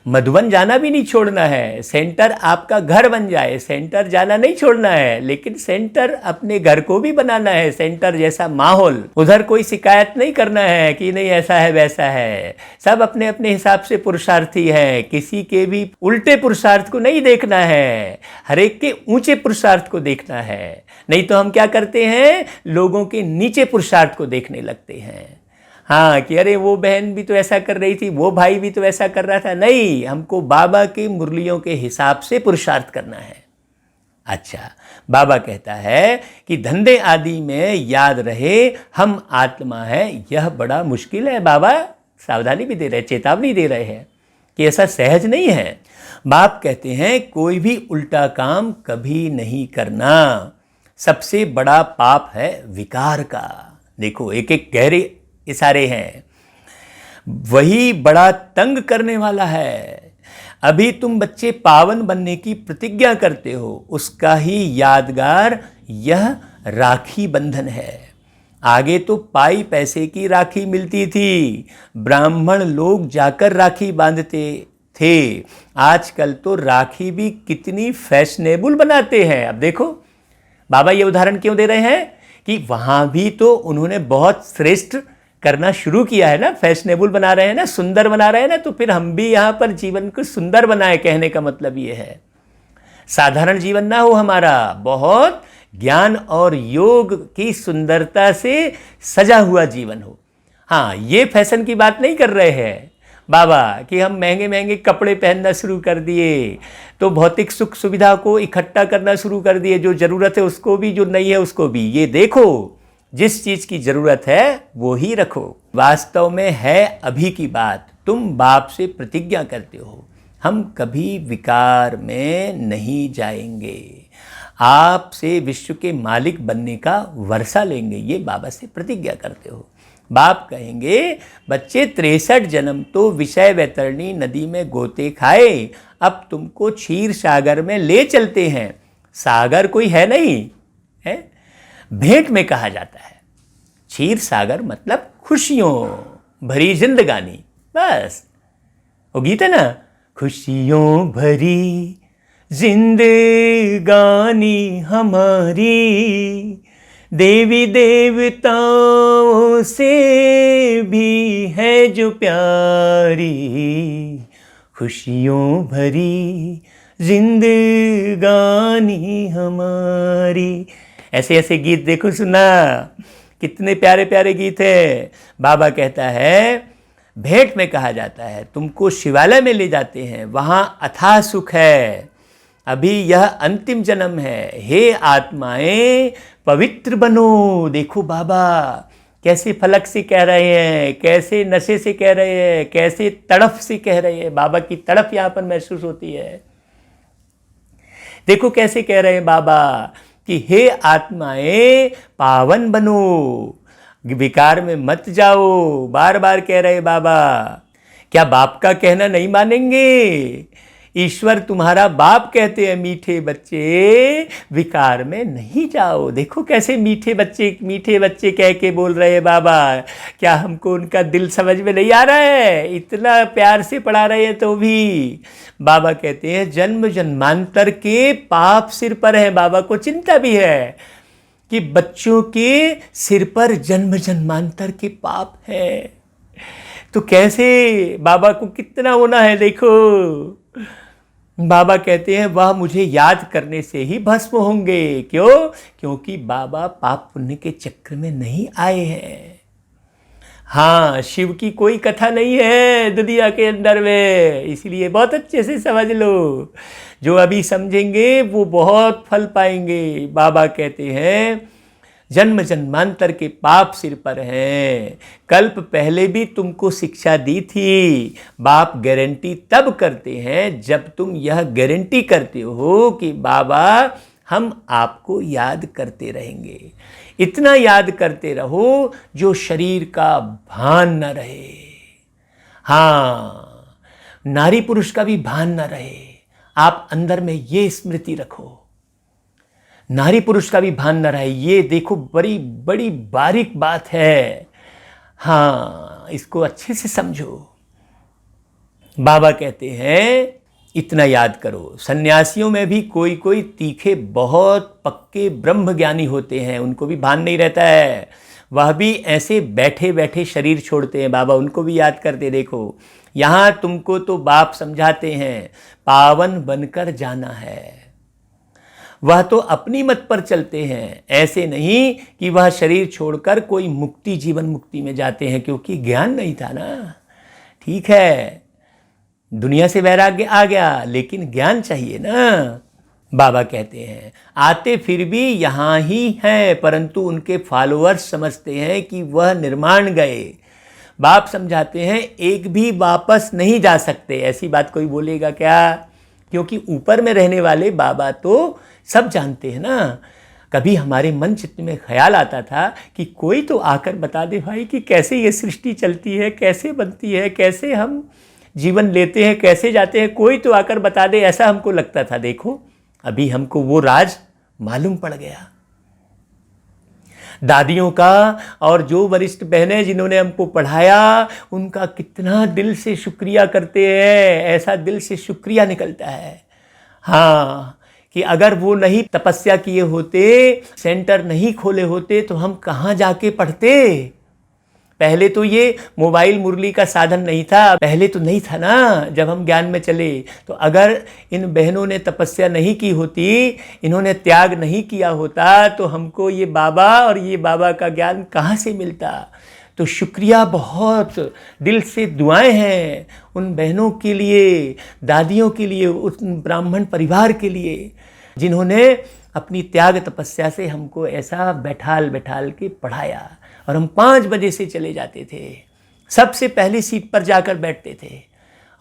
S1: मधुबन जाना भी नहीं छोड़ना है। सेंटर आपका घर बन जाए, सेंटर जाना नहीं छोड़ना है, लेकिन सेंटर अपने घर को भी बनाना है। सेंटर जैसा माहौल, उधर कोई शिकायत नहीं करना है कि नहीं ऐसा है वैसा है। सब अपने अपने हिसाब से पुरुषार्थी है। किसी के भी उल्टे पुरुषार्थ को नहीं देखना है, हर एक के ऊंचे पुरुषार्थ को देखना है। नहीं तो हम क्या करते हैं, लोगों के नीचे पुरुषार्थ को देखने लगते हैं। हाँ, कि अरे वो बहन भी तो ऐसा कर रही थी, वो भाई भी तो ऐसा कर रहा था। नहीं, हमको बाबा की मुरलियों के हिसाब से पुरुषार्थ करना है। अच्छा, बाबा कहता है कि धंधे आदि में याद रहे हम आत्मा है, यह बड़ा मुश्किल है। बाबा सावधानी भी दे रहे, चेतावनी दे रहे हैं कि ऐसा सहज नहीं है। बाप कहते हैं कोई भी उल्टा काम कभी नहीं करना। सबसे बड़ा पाप है विकार का। देखो, एक एक गहरे इशारे हैं, वही बड़ा तंग करने वाला है। अभी तुम बच्चे पावन बनने की प्रतिज्ञा करते हो, उसका ही यादगार यह राखी बंधन है। आगे तो पाई पैसे की राखी मिलती थी, ब्राह्मण लोग जाकर राखी बांधते थे। आजकल तो राखी भी कितनी फैशनेबल बनाते हैं। अब देखो, बाबा ये उदाहरण क्यों दे रहे हैं कि वहां भी तो उन्होंने बहुत श्रेष्ठ करना शुरू किया है ना, फैशनेबल बना रहे हैं ना, सुंदर बना रहे हैं ना। तो फिर हम भी यहाँ पर जीवन को सुंदर बनाए, कहने का मतलब ये है। साधारण जीवन ना हो हमारा, बहुत ज्ञान और योग की सुंदरता से सजा हुआ जीवन हो। हाँ, ये फैशन की बात नहीं कर रहे हैं बाबा कि हम महंगे महंगे कपड़े पहनना शुरू कर दिए, तो भौतिक सुख सुविधा को इकट्ठा करना शुरू कर दिए, जो ज़रूरत है उसको भी, जो नहीं है उसको भी। ये देखो, जिस चीज़ की ज़रूरत है वो ही रखो। वास्तव में है अभी की बात। तुम बाप से प्रतिज्ञा करते हो, हम कभी विकार में नहीं जाएंगे, आपसे विश्व के मालिक बनने का वर्षा लेंगे। ये बाबा से प्रतिज्ञा करते हो। बाप कहेंगे बच्चे 63 जन्म तो विषय वैतरणी नदी में गोते खाए, अब तुमको क्षीर सागर में ले चलते हैं। सागर कोई है नहीं है, भेंट में कहा जाता है। क्षीर सागर मतलब खुशियों भरी जिंदगानी। बस वो गीत है ना, खुशियों भरी जिंदगानी हमारी, देवी देवताओं से भी है जो प्यारी, खुशियों भरी जिंदगानी हमारी। ऐसे ऐसे गीत देखो, सुना कितने प्यारे प्यारे गीत है। बाबा कहता है भेंट में कहा जाता है, तुमको शिवालय में ले जाते हैं, वहाँ अथाह सुख है। अभी यह अंतिम जन्म है, हे आत्माएं पवित्र बनो। देखो बाबा कैसे फलक से कह रहे हैं, कैसे नशे से कह रहे हैं, कैसे तड़फ से कह रहे हैं। बाबा की तड़फ यहाँ पर महसूस होती है। देखो कैसे कह रहे हैं बाबा कि हे आत्माएं पावन बनो, विकार में मत जाओ। बार बार कह रहे बाबा। क्या बाप का कहना नहीं मानेंगे? ईश्वर तुम्हारा बाप कहते हैं, मीठे बच्चे विकार में नहीं जाओ। देखो कैसे मीठे बच्चे कह के बोल रहे हैं बाबा। क्या हमको उनका दिल समझ में नहीं आ रहा है? इतना प्यार से पढ़ा रहे हैं तो भी। बाबा कहते हैं जन्म जन्मांतर के पाप सिर पर है। बाबा को चिंता भी है कि बच्चों के सिर पर जन्म जन्मांतर के पाप है। तो कैसे बाबा को कितना होना है देखो। बाबा कहते हैं वह मुझे याद करने से ही भस्म होंगे। क्यों? क्योंकि बाबा पाप पुण्य के चक्र में नहीं आए हैं। हाँ, शिव की कोई कथा नहीं है दुनिया के अंदर में, इसलिए बहुत अच्छे से समझ लो। जो अभी समझेंगे वो बहुत फल पाएंगे। बाबा कहते हैं जन्म जन्मांतर के पाप सिर पर हैं। कल्प पहले भी तुमको शिक्षा दी थी। बाप गारंटी तब करते हैं जब तुम यह गारंटी करते हो कि बाबा हम आपको याद करते रहेंगे। इतना याद करते रहो जो शरीर का भान न रहे। हाँ, नारी पुरुष का भी भान न रहे। आप अंदर में ये स्मृति रखो, नारी पुरुष का भी भान न रहे। ये देखो बड़ी बड़ी बारीक बात है। हाँ, इसको अच्छे से समझो। बाबा कहते हैं इतना याद करो। सन्यासियों में भी कोई कोई तीखे बहुत पक्के ब्रह्म ज्ञानी होते हैं, उनको भी भान नहीं रहता है। वह भी ऐसे बैठे बैठे शरीर छोड़ते हैं। बाबा उनको भी याद करते देखो। यहाँ तुमको तो बाप समझाते हैं पावन बनकर जाना है। वह तो अपनी मत पर चलते हैं, ऐसे नहीं कि वह शरीर छोड़कर कोई मुक्ति जीवन मुक्ति में जाते हैं, क्योंकि ज्ञान नहीं था ना। ठीक है, दुनिया से वैराग्य आ गया, लेकिन ज्ञान चाहिए ना। बाबा कहते हैं आते फिर भी यहाँ ही हैं, परंतु उनके फॉलोअर्स समझते हैं कि वह निर्माण गए। बाप समझाते हैं एक भी वापस नहीं जा सकते। ऐसी बात कोई बोलेगा क्या? क्योंकि ऊपर में रहने वाले बाबा तो सब जानते हैं ना। कभी हमारे मन चित्त में ख्याल आता था कि कोई तो आकर बता दे भाई कि कैसे ये सृष्टि चलती है, कैसे बनती है, कैसे हम जीवन लेते हैं, कैसे जाते हैं, कोई तो आकर बता दे, ऐसा हमको लगता था। देखो अभी हमको वो राज मालूम पड़ गया। दादियों का और जो वरिष्ठ बहनें जिन्होंने हमको पढ़ाया उनका कितना दिल से शुक्रिया करते हैं। ऐसा दिल से शुक्रिया निकलता है। हाँ, कि अगर वो नहीं तपस्या किए होते, सेंटर नहीं खोले होते तो हम कहाँ जाके पढ़ते। पहले तो ये मोबाइल मुरली का साधन नहीं था, पहले तो नहीं था ना जब हम ज्ञान में चले। तो अगर इन बहनों ने तपस्या नहीं की होती, इन्होंने त्याग नहीं किया होता, तो हमको ये बाबा और ये बाबा का ज्ञान कहाँ से मिलता। तो शुक्रिया, बहुत दिल से दुआएं हैं उन बहनों के लिए, दादियों के लिए, उस ब्राह्मण परिवार के लिए जिन्होंने अपनी त्याग तपस्या से हमको ऐसा बैठाल बैठाल के पढ़ाया। और हम 5 बजे से चले जाते थे, सबसे पहली सीट पर जाकर बैठते थे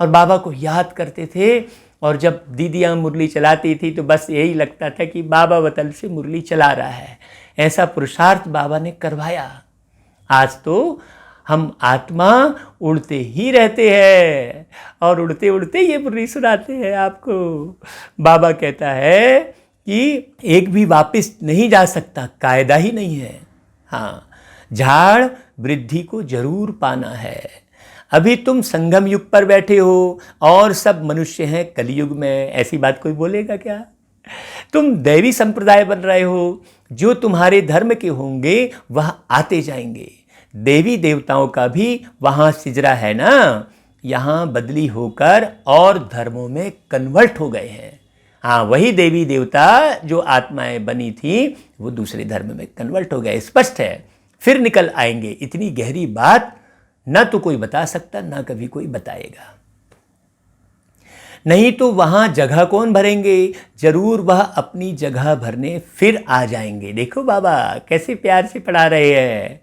S1: और बाबा को याद करते थे। और जब दीदियाँ मुरली चलाती थी तो बस यही लगता था कि बाबा वतन से मुरली चला रहा है। ऐसा पुरुषार्थ बाबा ने करवाया। आज तो हम आत्मा उड़ते ही रहते हैं और उड़ते उड़ते ये मुरली सुनाते हैं आपको। बाबा कहता है कि एक भी वापस नहीं जा सकता, कायदा ही नहीं है। हाँ, झाड़ वृद्धि को जरूर पाना है। अभी तुम संगम युग पर बैठे हो और सब मनुष्य हैं कलयुग में। ऐसी बात कोई बोलेगा क्या? तुम दैवी संप्रदाय बन रहे हो। जो तुम्हारे धर्म के होंगे वह आते जाएंगे। देवी देवताओं का भी वहाँ सिजरा है ना, यहाँ बदली होकर और धर्मों में कन्वर्ट हो गए हैं। हाँ, वही देवी देवता जो आत्माएं बनी थी वो दूसरे धर्म में कन्वर्ट हो गए। स्पष्ट है, फिर निकल आएंगे। इतनी गहरी बात ना तो कोई बता सकता, ना कभी कोई बताएगा। नहीं तो वहाँ जगह कौन भरेंगे? जरूर वह अपनी जगह भरने फिर आ जाएंगे। देखो बाबा कैसे प्यार से पढ़ा रहे हैं।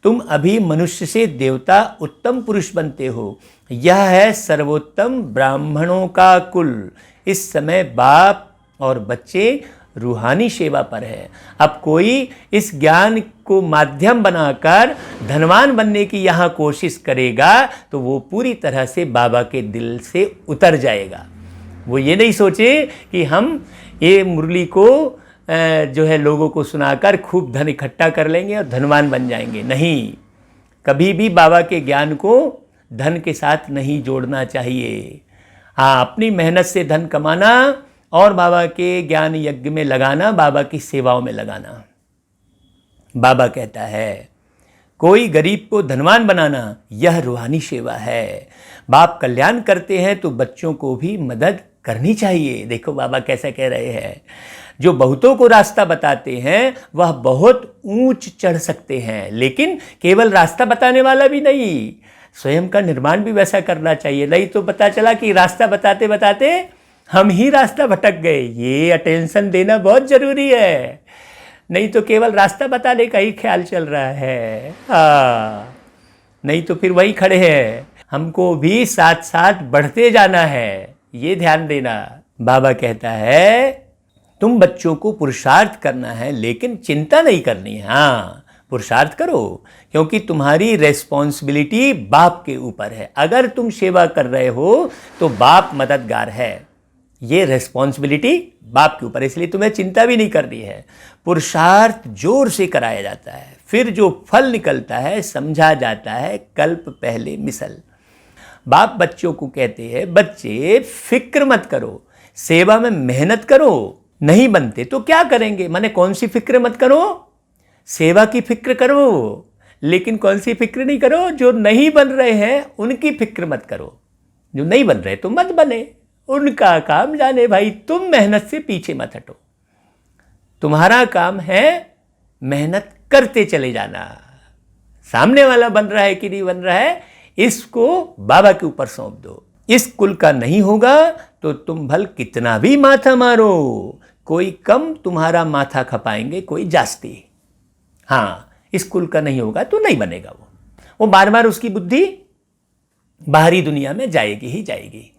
S1: तुम अभी मनुष्य से देवता उत्तम पुरुष बनते हो। यह है सर्वोत्तम ब्राह्मणों का कुल। इस समय बाप और बच्चे रूहानी सेवा पर है। अब कोई इस ज्ञान को माध्यम बनाकर धनवान बनने की यहाँ कोशिश करेगा तो वो पूरी तरह से बाबा के दिल से उतर जाएगा। वो ये नहीं सोचे कि हम ये मुरली को जो है लोगों को सुनाकर खूब धन इकट्ठा कर लेंगे और धनवान बन जाएंगे। नहीं, कभी भी बाबा के ज्ञान को धन के साथ नहीं जोड़ना चाहिए। हाँ, अपनी मेहनत से धन कमाना और बाबा के ज्ञान यज्ञ में लगाना, बाबा की सेवाओं में लगाना। बाबा कहता है कोई गरीब को धनवान बनाना यह रूहानी सेवा है। बाप कल्याण करते हैं तो बच्चों को भी मदद करनी चाहिए। देखो बाबा कैसा कह रहे हैं, जो बहुतों को रास्ता बताते हैं वह बहुत ऊंच चढ़ सकते हैं, लेकिन केवल रास्ता बताने वाला भी नहीं, स्वयं का निर्माण भी वैसा करना चाहिए। नहीं तो पता चला कि रास्ता बताते बताते हम ही रास्ता भटक गए। ये अटेंशन देना बहुत जरूरी है, नहीं तो केवल रास्ता बताने का ही ख्याल चल रहा है। हाँ, नहीं तो फिर वही खड़े हैं। हमको भी साथ साथ बढ़ते जाना है, ये ध्यान देना। बाबा कहता है तुम बच्चों को पुरुषार्थ करना है, लेकिन चिंता नहीं करनी है। हाँ, पुरुषार्थ करो, क्योंकि तुम्हारी रेस्पॉन्सिबिलिटी बाप के ऊपर है। अगर तुम सेवा कर रहे हो तो बाप मददगार है, ये रेस्पॉन्सिबिलिटी बाप के ऊपर, इसलिए तुम्हें चिंता भी नहीं करनी है। पुरुषार्थ जोर से कराया जाता है, फिर जो फल निकलता है समझा जाता है कल्प पहले मिसल। बाप बच्चों को कहते हैं बच्चे फिक्र मत करो, सेवा में मेहनत करो, नहीं बनते तो क्या करेंगे। माने कौन सी फिक्र मत करो, सेवा की फिक्र करो, लेकिन कौन सी फिक्र नहीं करो, जो नहीं बन रहे हैं उनकी फिक्र मत करो। जो नहीं बन रहे तो मत बने, उनका काम जाने भाई, तुम मेहनत से पीछे मत हटो। तुम्हारा काम है मेहनत करते चले जाना। सामने वाला बन रहा है कि नहीं बन रहा है, इसको बाबा के ऊपर सौंप दो। इस कुल का नहीं होगा तो तुम भल कितना भी माथा मारो, कोई कम तुम्हारा माथा खपाएंगे, कोई जास्ती। हाँ, इस कुल का नहीं होगा तो नहीं बनेगा। वो बार बार उसकी बुद्धि बाहरी दुनिया में जाएगी ही जाएगी।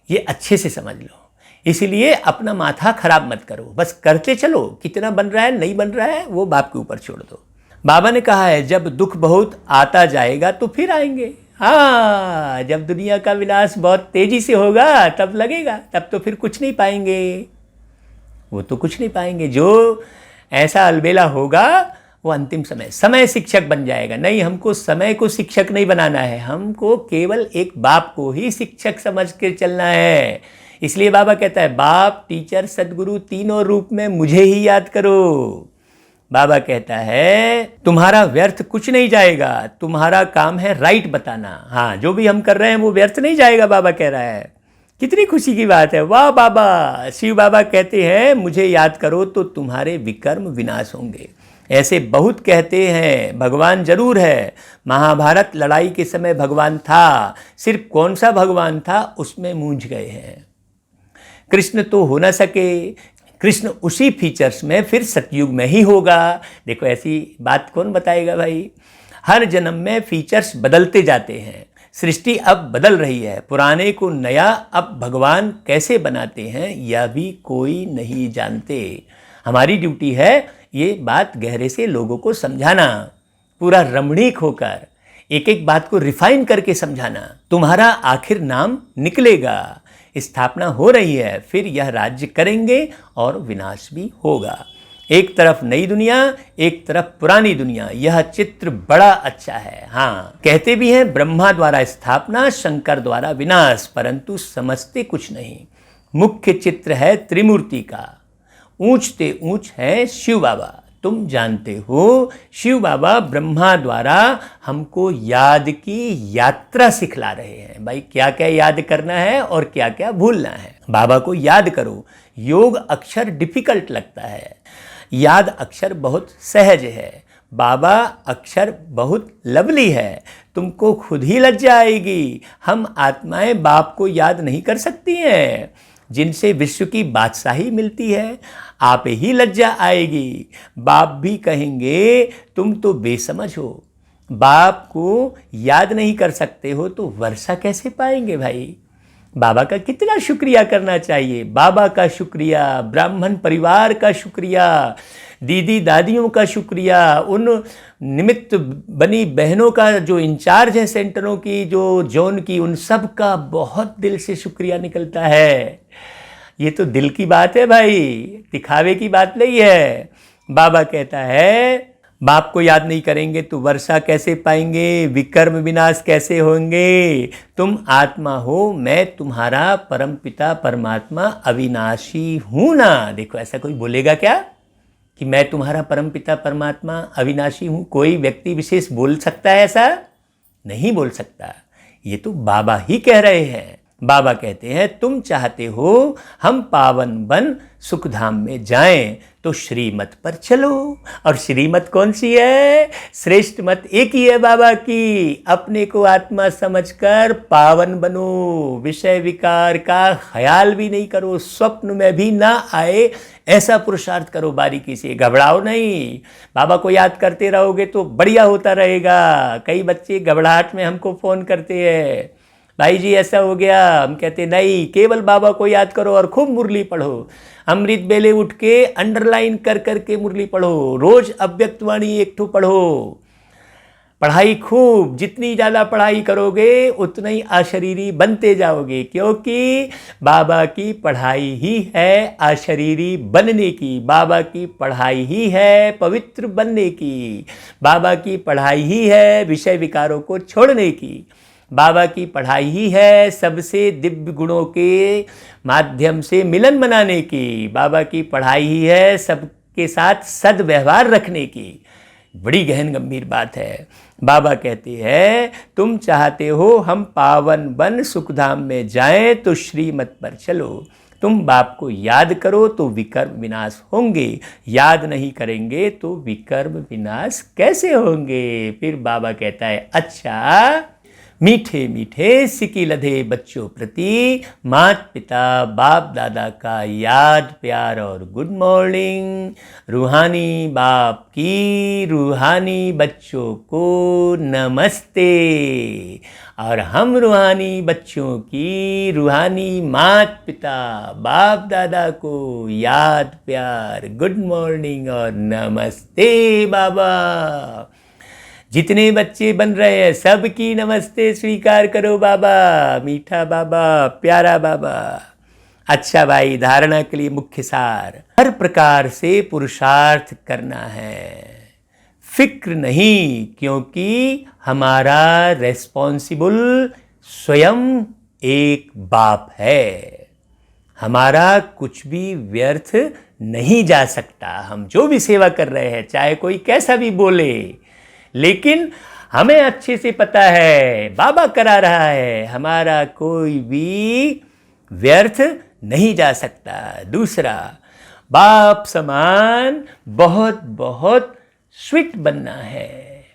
S1: ये अच्छे से समझ लो। इसीलिए अपना माथा खराब मत करो, बस करते चलो। कितना बन रहा है नहीं बन रहा है वो बाप के ऊपर छोड़ दो। बाबा ने कहा है जब दुख बहुत आता जाएगा तो फिर आएंगे। हाँ, जब दुनिया का विनाश बहुत तेजी से होगा तब लगेगा, तब तो फिर कुछ नहीं पाएंगे, वो तो कुछ नहीं पाएंगे। जो ऐसा अलबेला होगा वो अंतिम समय शिक्षक बन जाएगा। नहीं, हमको समय को शिक्षक नहीं बनाना है, हमको केवल एक बाप को ही शिक्षक समझ कर चलना है। इसलिए बाबा कहता है बाप, टीचर, सदगुरु तीनों रूप में मुझे ही याद करो। बाबा कहता है तुम्हारा व्यर्थ कुछ नहीं जाएगा, तुम्हारा काम है राइट बताना। हाँ, जो भी हम कर रहे हैं वो व्यर्थ नहीं जाएगा, बाबा कह रहा है। कितनी खुशी की बात है। वाह बाबा। शिव बाबा कहते हैं मुझे याद करो तो तुम्हारे विकर्म विनाश होंगे। ऐसे बहुत कहते हैं, भगवान जरूर है। महाभारत लड़ाई के समय भगवान था, सिर्फ कौन सा भगवान था उसमें मूंझ गए हैं। कृष्ण तो हो ना सके, कृष्ण उसी फीचर्स में फिर सतयुग में ही होगा। देखो ऐसी बात कौन बताएगा भाई। हर जन्म में फीचर्स बदलते जाते हैं, सृष्टि अब बदल रही है, पुराने को नया अब भगवान कैसे बनाते हैं यह भी कोई नहीं जानते। हमारी ड्यूटी है ये बात गहरे से लोगों को समझाना, पूरा रमणीक होकर एक एक बात को रिफाइन करके समझाना। तुम्हारा आखिर नाम निकलेगा, स्थापना हो रही है, फिर यह राज्य करेंगे और विनाश भी होगा। एक तरफ नई दुनिया, एक तरफ पुरानी दुनिया, यह चित्र बड़ा अच्छा है। हाँ, कहते भी हैं ब्रह्मा द्वारा स्थापना, शंकर द्वारा विनाश, परंतु समझते कुछ नहीं। मुख्य चित्र है त्रिमूर्ति का, ऊंचते ऊंच है शिव बाबा। तुम जानते हो शिव बाबा ब्रह्मा द्वारा हमको याद की यात्रा सिखला रहे हैं। भाई क्या क्या याद करना है और क्या क्या भूलना है, बाबा को याद करो। योग अक्षर डिफिकल्ट लगता है, याद अक्षर बहुत सहज है। बाबा अक्षर बहुत लवली है, तुमको खुद ही लज्जा आएगी। हम आत्माएं बाप को याद नहीं कर सकती हैं, जिनसे विश्व की बादशाही मिलती है। आप ही लज्जा आएगी। बाप भी कहेंगे तुम तो बेसमझ हो, बाप को याद नहीं कर सकते हो तो वर्षा कैसे पाएंगे भाई। बाबा का कितना शुक्रिया करना चाहिए। बाबा का शुक्रिया, ब्राह्मण परिवार का शुक्रिया, दीदी दादियों का शुक्रिया, उन निमित्त बनी बहनों का जो इंचार्ज है सेंटरों की, जो जोन की, उन सब का बहुत दिल से शुक्रिया निकलता है। ये तो दिल की बात है भाई, दिखावे की बात नहीं है। बाबा कहता है बाप को याद नहीं करेंगे तो वर्षा कैसे पाएंगे, विकर्म विनाश कैसे होंगे। तुम आत्मा हो, मैं तुम्हारा परमपिता परमात्मा अविनाशी हूं ना। देखो ऐसा कोई बोलेगा क्या कि मैं तुम्हारा परमपिता परमात्मा अविनाशी हूं? कोई व्यक्ति विशेष बोल सकता है ऐसा? नहीं बोल सकता। ये तो बाबा ही कह रहे हैं। बाबा कहते हैं तुम चाहते हो हम पावन बन सुखधाम में जाएं तो श्रीमत पर चलो। और श्रीमत कौन सी है? श्रेष्ठ मत एक ही है बाबा की, अपने को आत्मा समझकर पावन बनो, विषय विकार का ख्याल भी नहीं करो, स्वप्न में भी ना आए ऐसा पुरुषार्थ करो बारीकी से, घबराओ नहीं। बाबा को याद करते रहोगे तो बढ़िया होता रहेगा। कई बच्चे घबराहट में हमको फ़ोन करते हैं, भाई जी ऐसा हो गया। हम कहते नहीं, केवल बाबा को याद करो और खूब मुरली पढ़ो। अमृत बेले उठ के अंडरलाइन कर करके मुरली पढ़ो, रोज अव्यक्त वाणी एक ठो पढ़ो। पढ़ाई खूब, जितनी ज़्यादा पढ़ाई करोगे उतना ही अशरीरी बनते जाओगे, क्योंकि बाबा की पढ़ाई ही है अशरीरी बनने की, बाबा की पढ़ाई ही है पवित्र बनने की, बाबा की पढ़ाई ही है विषय विकारों को छोड़ने की, बाबा की पढ़ाई ही है सबसे दिव्य गुणों के माध्यम से मिलन बनाने की, बाबा की पढ़ाई ही है सबके साथ सद्व्यवहार रखने की। बड़ी गहन गंभीर बात है। बाबा कहते हैं तुम चाहते हो हम पावन बन सुखधाम में जाएं तो श्रीमत पर चलो। तुम बाप को याद करो तो विकर्म विनाश होंगे, याद नहीं करेंगे तो विकर्म विनाश कैसे होंगे? फिर बाबा कहता है अच्छा, मीठे मीठे सिकी लधे बच्चों प्रति माता पिता बाप दादा का याद प्यार और गुड मॉर्निंग। रूहानी बाप की रूहानी बच्चों को नमस्ते। और हम रूहानी बच्चों की रूहानी माता पिता बाप दादा को याद प्यार गुड मॉर्निंग और नमस्ते बाबा। जितने बच्चे बन रहे हैं सबकी नमस्ते स्वीकार करो बाबा। मीठा बाबा, प्यारा बाबा। अच्छा भाई, धारणा के लिए मुख्य सार, हर प्रकार से पुरुषार्थ करना है, फिक्र नहीं, क्योंकि हमारा रेस्पॉन्सिबल स्वयं एक बाप है। हमारा कुछ भी व्यर्थ नहीं जा सकता। हम जो भी सेवा कर रहे हैं, चाहे कोई कैसा भी बोले, लेकिन हमें अच्छे से पता है बाबा करा रहा है, हमारा कोई भी व्यर्थ नहीं जा सकता। दूसरा, बाप समान बहुत बहुत स्वीट बनना है,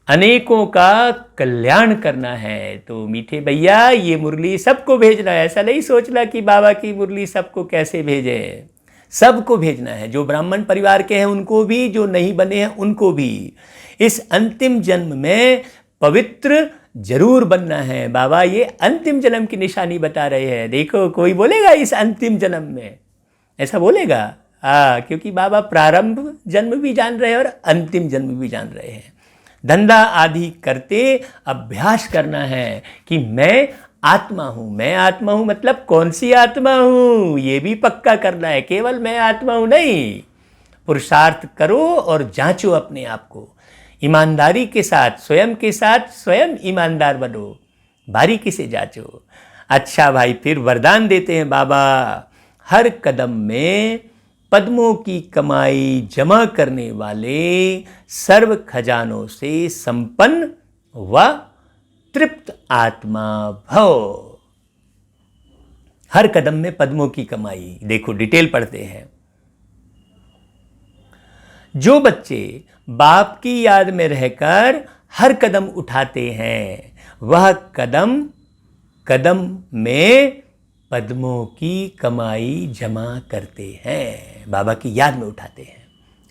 S1: अनेकों का कल्याण करना है। तो मीठे भैया, ये मुरली सबको भेजना है। ऐसा नहीं सोचना कि बाबा की मुरली सबको कैसे भेजे, सबको भेजना है। जो ब्राह्मण परिवार के हैं उनको भी, जो नहीं बने हैं उनको भी। इस अंतिम जन्म में पवित्र जरूर बनना है। बाबा ये अंतिम जन्म की निशानी बता रहे हैं। देखो, कोई बोलेगा इस अंतिम जन्म में, ऐसा बोलेगा? क्योंकि बाबा प्रारंभ जन्म भी जान रहे हैं और अंतिम जन्म भी जान रहे हैं। धंधा आदि करते अभ्यास करना है कि मैं आत्मा हूँ। मैं आत्मा हूँ मतलब कौन सी आत्मा हूँ, ये भी पक्का करना है। केवल मैं आत्मा हूँ नहीं, पुरुषार्थ करो और जांचो अपने आप को ईमानदारी के साथ, स्वयं के साथ स्वयं ईमानदार बनो, बारीकी से जांचो। अच्छा भाई, फिर वरदान देते हैं बाबा, हर कदम में पद्मों की कमाई जमा करने वाले सर्व खजानों से संपन्न व तृप्त आत्मा भव। हर कदम में पद्मों की कमाई। देखो, डिटेल पढ़ते हैं। जो बच्चे बाप की याद में रहकर हर कदम उठाते हैं, वह कदम कदम में पद्मों की कमाई जमा करते हैं, बाबा की याद में उठाते हैं।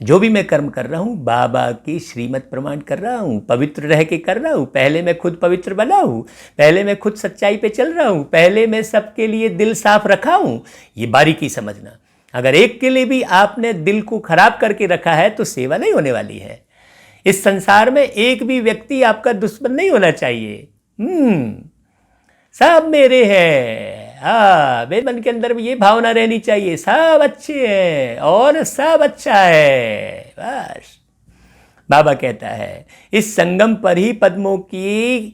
S1: जो भी मैं कर्म कर रहा हूँ, बाबा की श्रीमत प्रमाण कर रहा हूँ, पवित्र रह के कर रहा हूँ। पहले मैं खुद पवित्र बना हूँ, पहले मैं खुद सच्चाई पे चल रहा हूँ, पहले मैं सबके लिए दिल साफ रखा हूँ। ये बारीकी समझना। अगर एक के लिए भी आपने दिल को खराब करके रखा है तो सेवा नहीं होने वाली है। इस संसार में एक भी व्यक्ति आपका दुश्मन नहीं होना चाहिए। सब मेरे हैं। मेरे मन के अंदर भी ये भावना रहनी चाहिए, सब अच्छे हैं और सब अच्छा है। बस बाबा कहता है इस संगम पर ही पद्मों की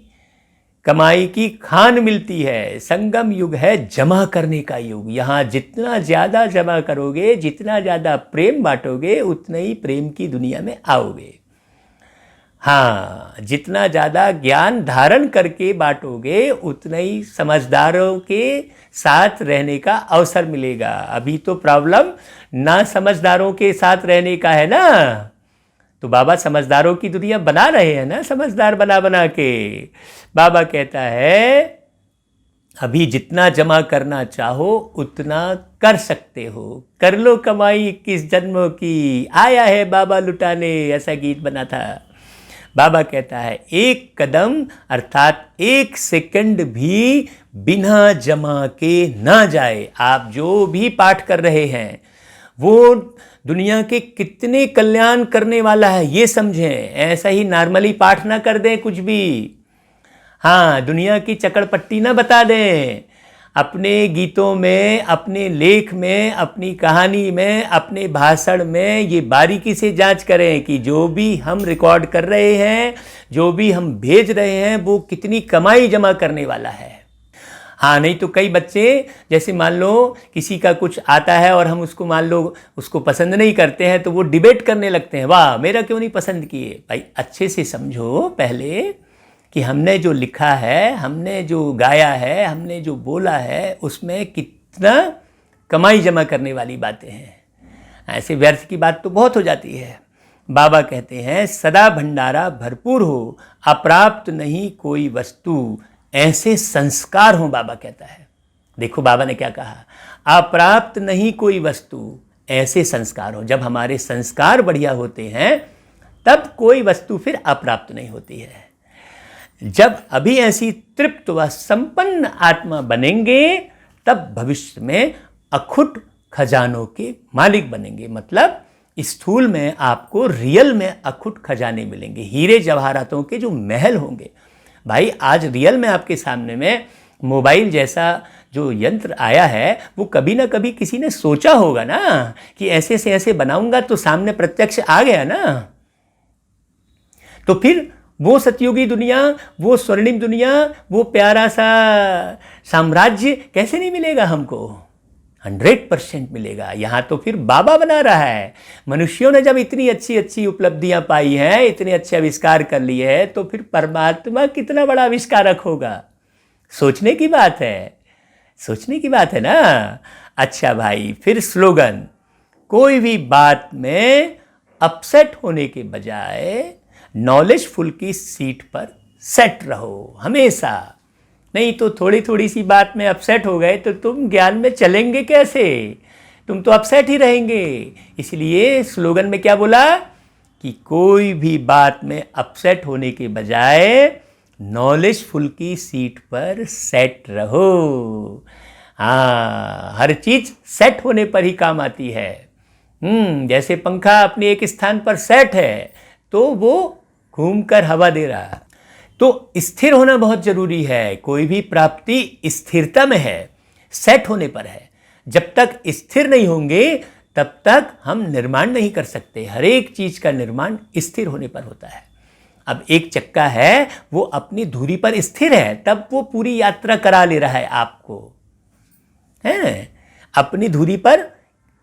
S1: कमाई की खान मिलती है। संगम युग है जमा करने का युग। यहाँ जितना ज़्यादा जमा करोगे, जितना ज़्यादा प्रेम बांटोगे, उतना ही प्रेम की दुनिया में आओगे। हाँ, जितना ज़्यादा ज्ञान धारण करके बांटोगे उतना ही समझदारों के साथ रहने का अवसर मिलेगा। अभी तो प्रॉब्लम ना समझदारों के साथ रहने का है ना, तो बाबा समझदारों की दुनिया बना रहे हैं ना, समझदार बना बना के। बाबा कहता है अभी जितना जमा करना चाहो उतना कर सकते हो, कर लो कमाई 21 जन्मों की, आया है बाबा लुटाने, ऐसा गीत बना था। बाबा कहता है एक कदम अर्थात एक सेकंड भी बिना जमा के ना जाए। आप जो भी पाठ कर रहे हैं वो दुनिया के कितने कल्याण करने वाला है ये समझें, ऐसा ही नॉर्मली पाठ ना कर दें कुछ भी। हाँ, दुनिया की चकड़पट्टी ना बता दें। अपने गीतों में, अपने लेख में, अपनी कहानी में, अपने भाषण में ये बारीकी से जांच करें कि जो भी हम रिकॉर्ड कर रहे हैं, जो भी हम भेज रहे हैं, वो कितनी कमाई जमा करने वाला है। हाँ, नहीं तो कई बच्चे जैसे मान लो किसी का कुछ आता है और हम उसको मान लो उसको पसंद नहीं करते हैं तो वो डिबेट करने लगते हैं, वाह मेरा क्यों नहीं पसंद किए। भाई अच्छे से समझो पहले कि हमने जो लिखा है, हमने जो गाया है, हमने जो बोला है, उसमें कितना कमाई जमा करने वाली बातें हैं। ऐसे व्यर्थ की बात तो बहुत हो जाती है। बाबा कहते हैं सदा भंडारा भरपूर हो, अप्राप्त नहीं कोई वस्तु, ऐसे संस्कार हो। बाबा कहता है, देखो बाबा ने क्या कहा, अप्राप्त नहीं कोई वस्तु, ऐसे संस्कार हो। जब हमारे संस्कार बढ़िया होते हैं तब कोई वस्तु फिर अप्राप्त नहीं होती है। जब अभी ऐसी तृप्त व संपन्न आत्मा बनेंगे तब भविष्य में अखुट खजानों के मालिक बनेंगे। मतलब स्थूल में आपको रियल में अखुट खजाने मिलेंगे, हीरे जवाहरातों के जो महल होंगे। भाई आज रियल में आपके सामने में मोबाइल जैसा जो यंत्र आया है वो कभी ना कभी किसी ने सोचा होगा ना कि ऐसे से ऐसे बनाऊंगा तो सामने प्रत्यक्ष आ गया ना। तो फिर वो सतयुगी दुनिया, वो स्वर्णिम दुनिया, वो प्यारा सा साम्राज्य कैसे नहीं मिलेगा हमको? 100% मिलेगा। यहाँ तो फिर बाबा बना रहा है। मनुष्यों ने जब इतनी अच्छी अच्छी उपलब्धियां पाई हैं, इतने अच्छे आविष्कार कर लिए हैं, तो फिर परमात्मा कितना बड़ा आविष्कारक होगा। सोचने की बात है, सोचने की बात है ना। अच्छा भाई, फिर स्लोगन, कोई भी बात में अपसेट होने के बजाय नॉलेजफुल की सीट पर सेट रहो हमेशा। नहीं तो थोड़ी थोड़ी सी बात में अपसेट हो गए तो तुम ज्ञान में चलेंगे कैसे? तुम तो अपसेट ही रहेंगे। इसलिए स्लोगन में क्या बोला कि कोई भी बात में अपसेट होने के बजाय नॉलेजफुल की सीट पर सेट रहो। हाँ, हर चीज सेट होने पर ही काम आती है। जैसे पंखा अपने एक स्थान पर सेट है तो वो घूमकर हवा दे रहा है। तो स्थिर होना बहुत जरूरी है। कोई भी प्राप्ति स्थिरता में है, सेट होने पर है। जब तक स्थिर नहीं होंगे तब तक हम निर्माण नहीं कर सकते। हर एक चीज का निर्माण स्थिर होने पर होता है। अब एक चक्का है, वो अपनी धुरी पर स्थिर है, तब वो पूरी यात्रा करा ले रहा है आपको, है अपनी धुरी पर।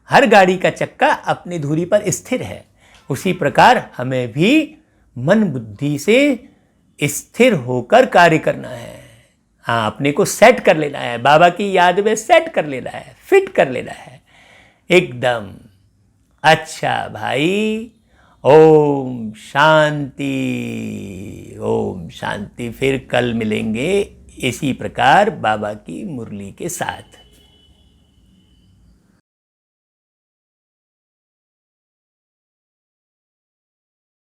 S1: हर गाड़ी का चक्का अपनी धुरी पर स्थिर है। उसी प्रकार हमें भी मन बुद्धि से स्थिर होकर कार्य करना है। हाँ, अपने को सेट कर लेना है, बाबा की याद में सेट कर लेना है, फिट कर लेना है एकदम। अच्छा भाई, ओम शांति, ओम शांति। फिर कल मिलेंगे इसी प्रकार बाबा की मुरली के साथ।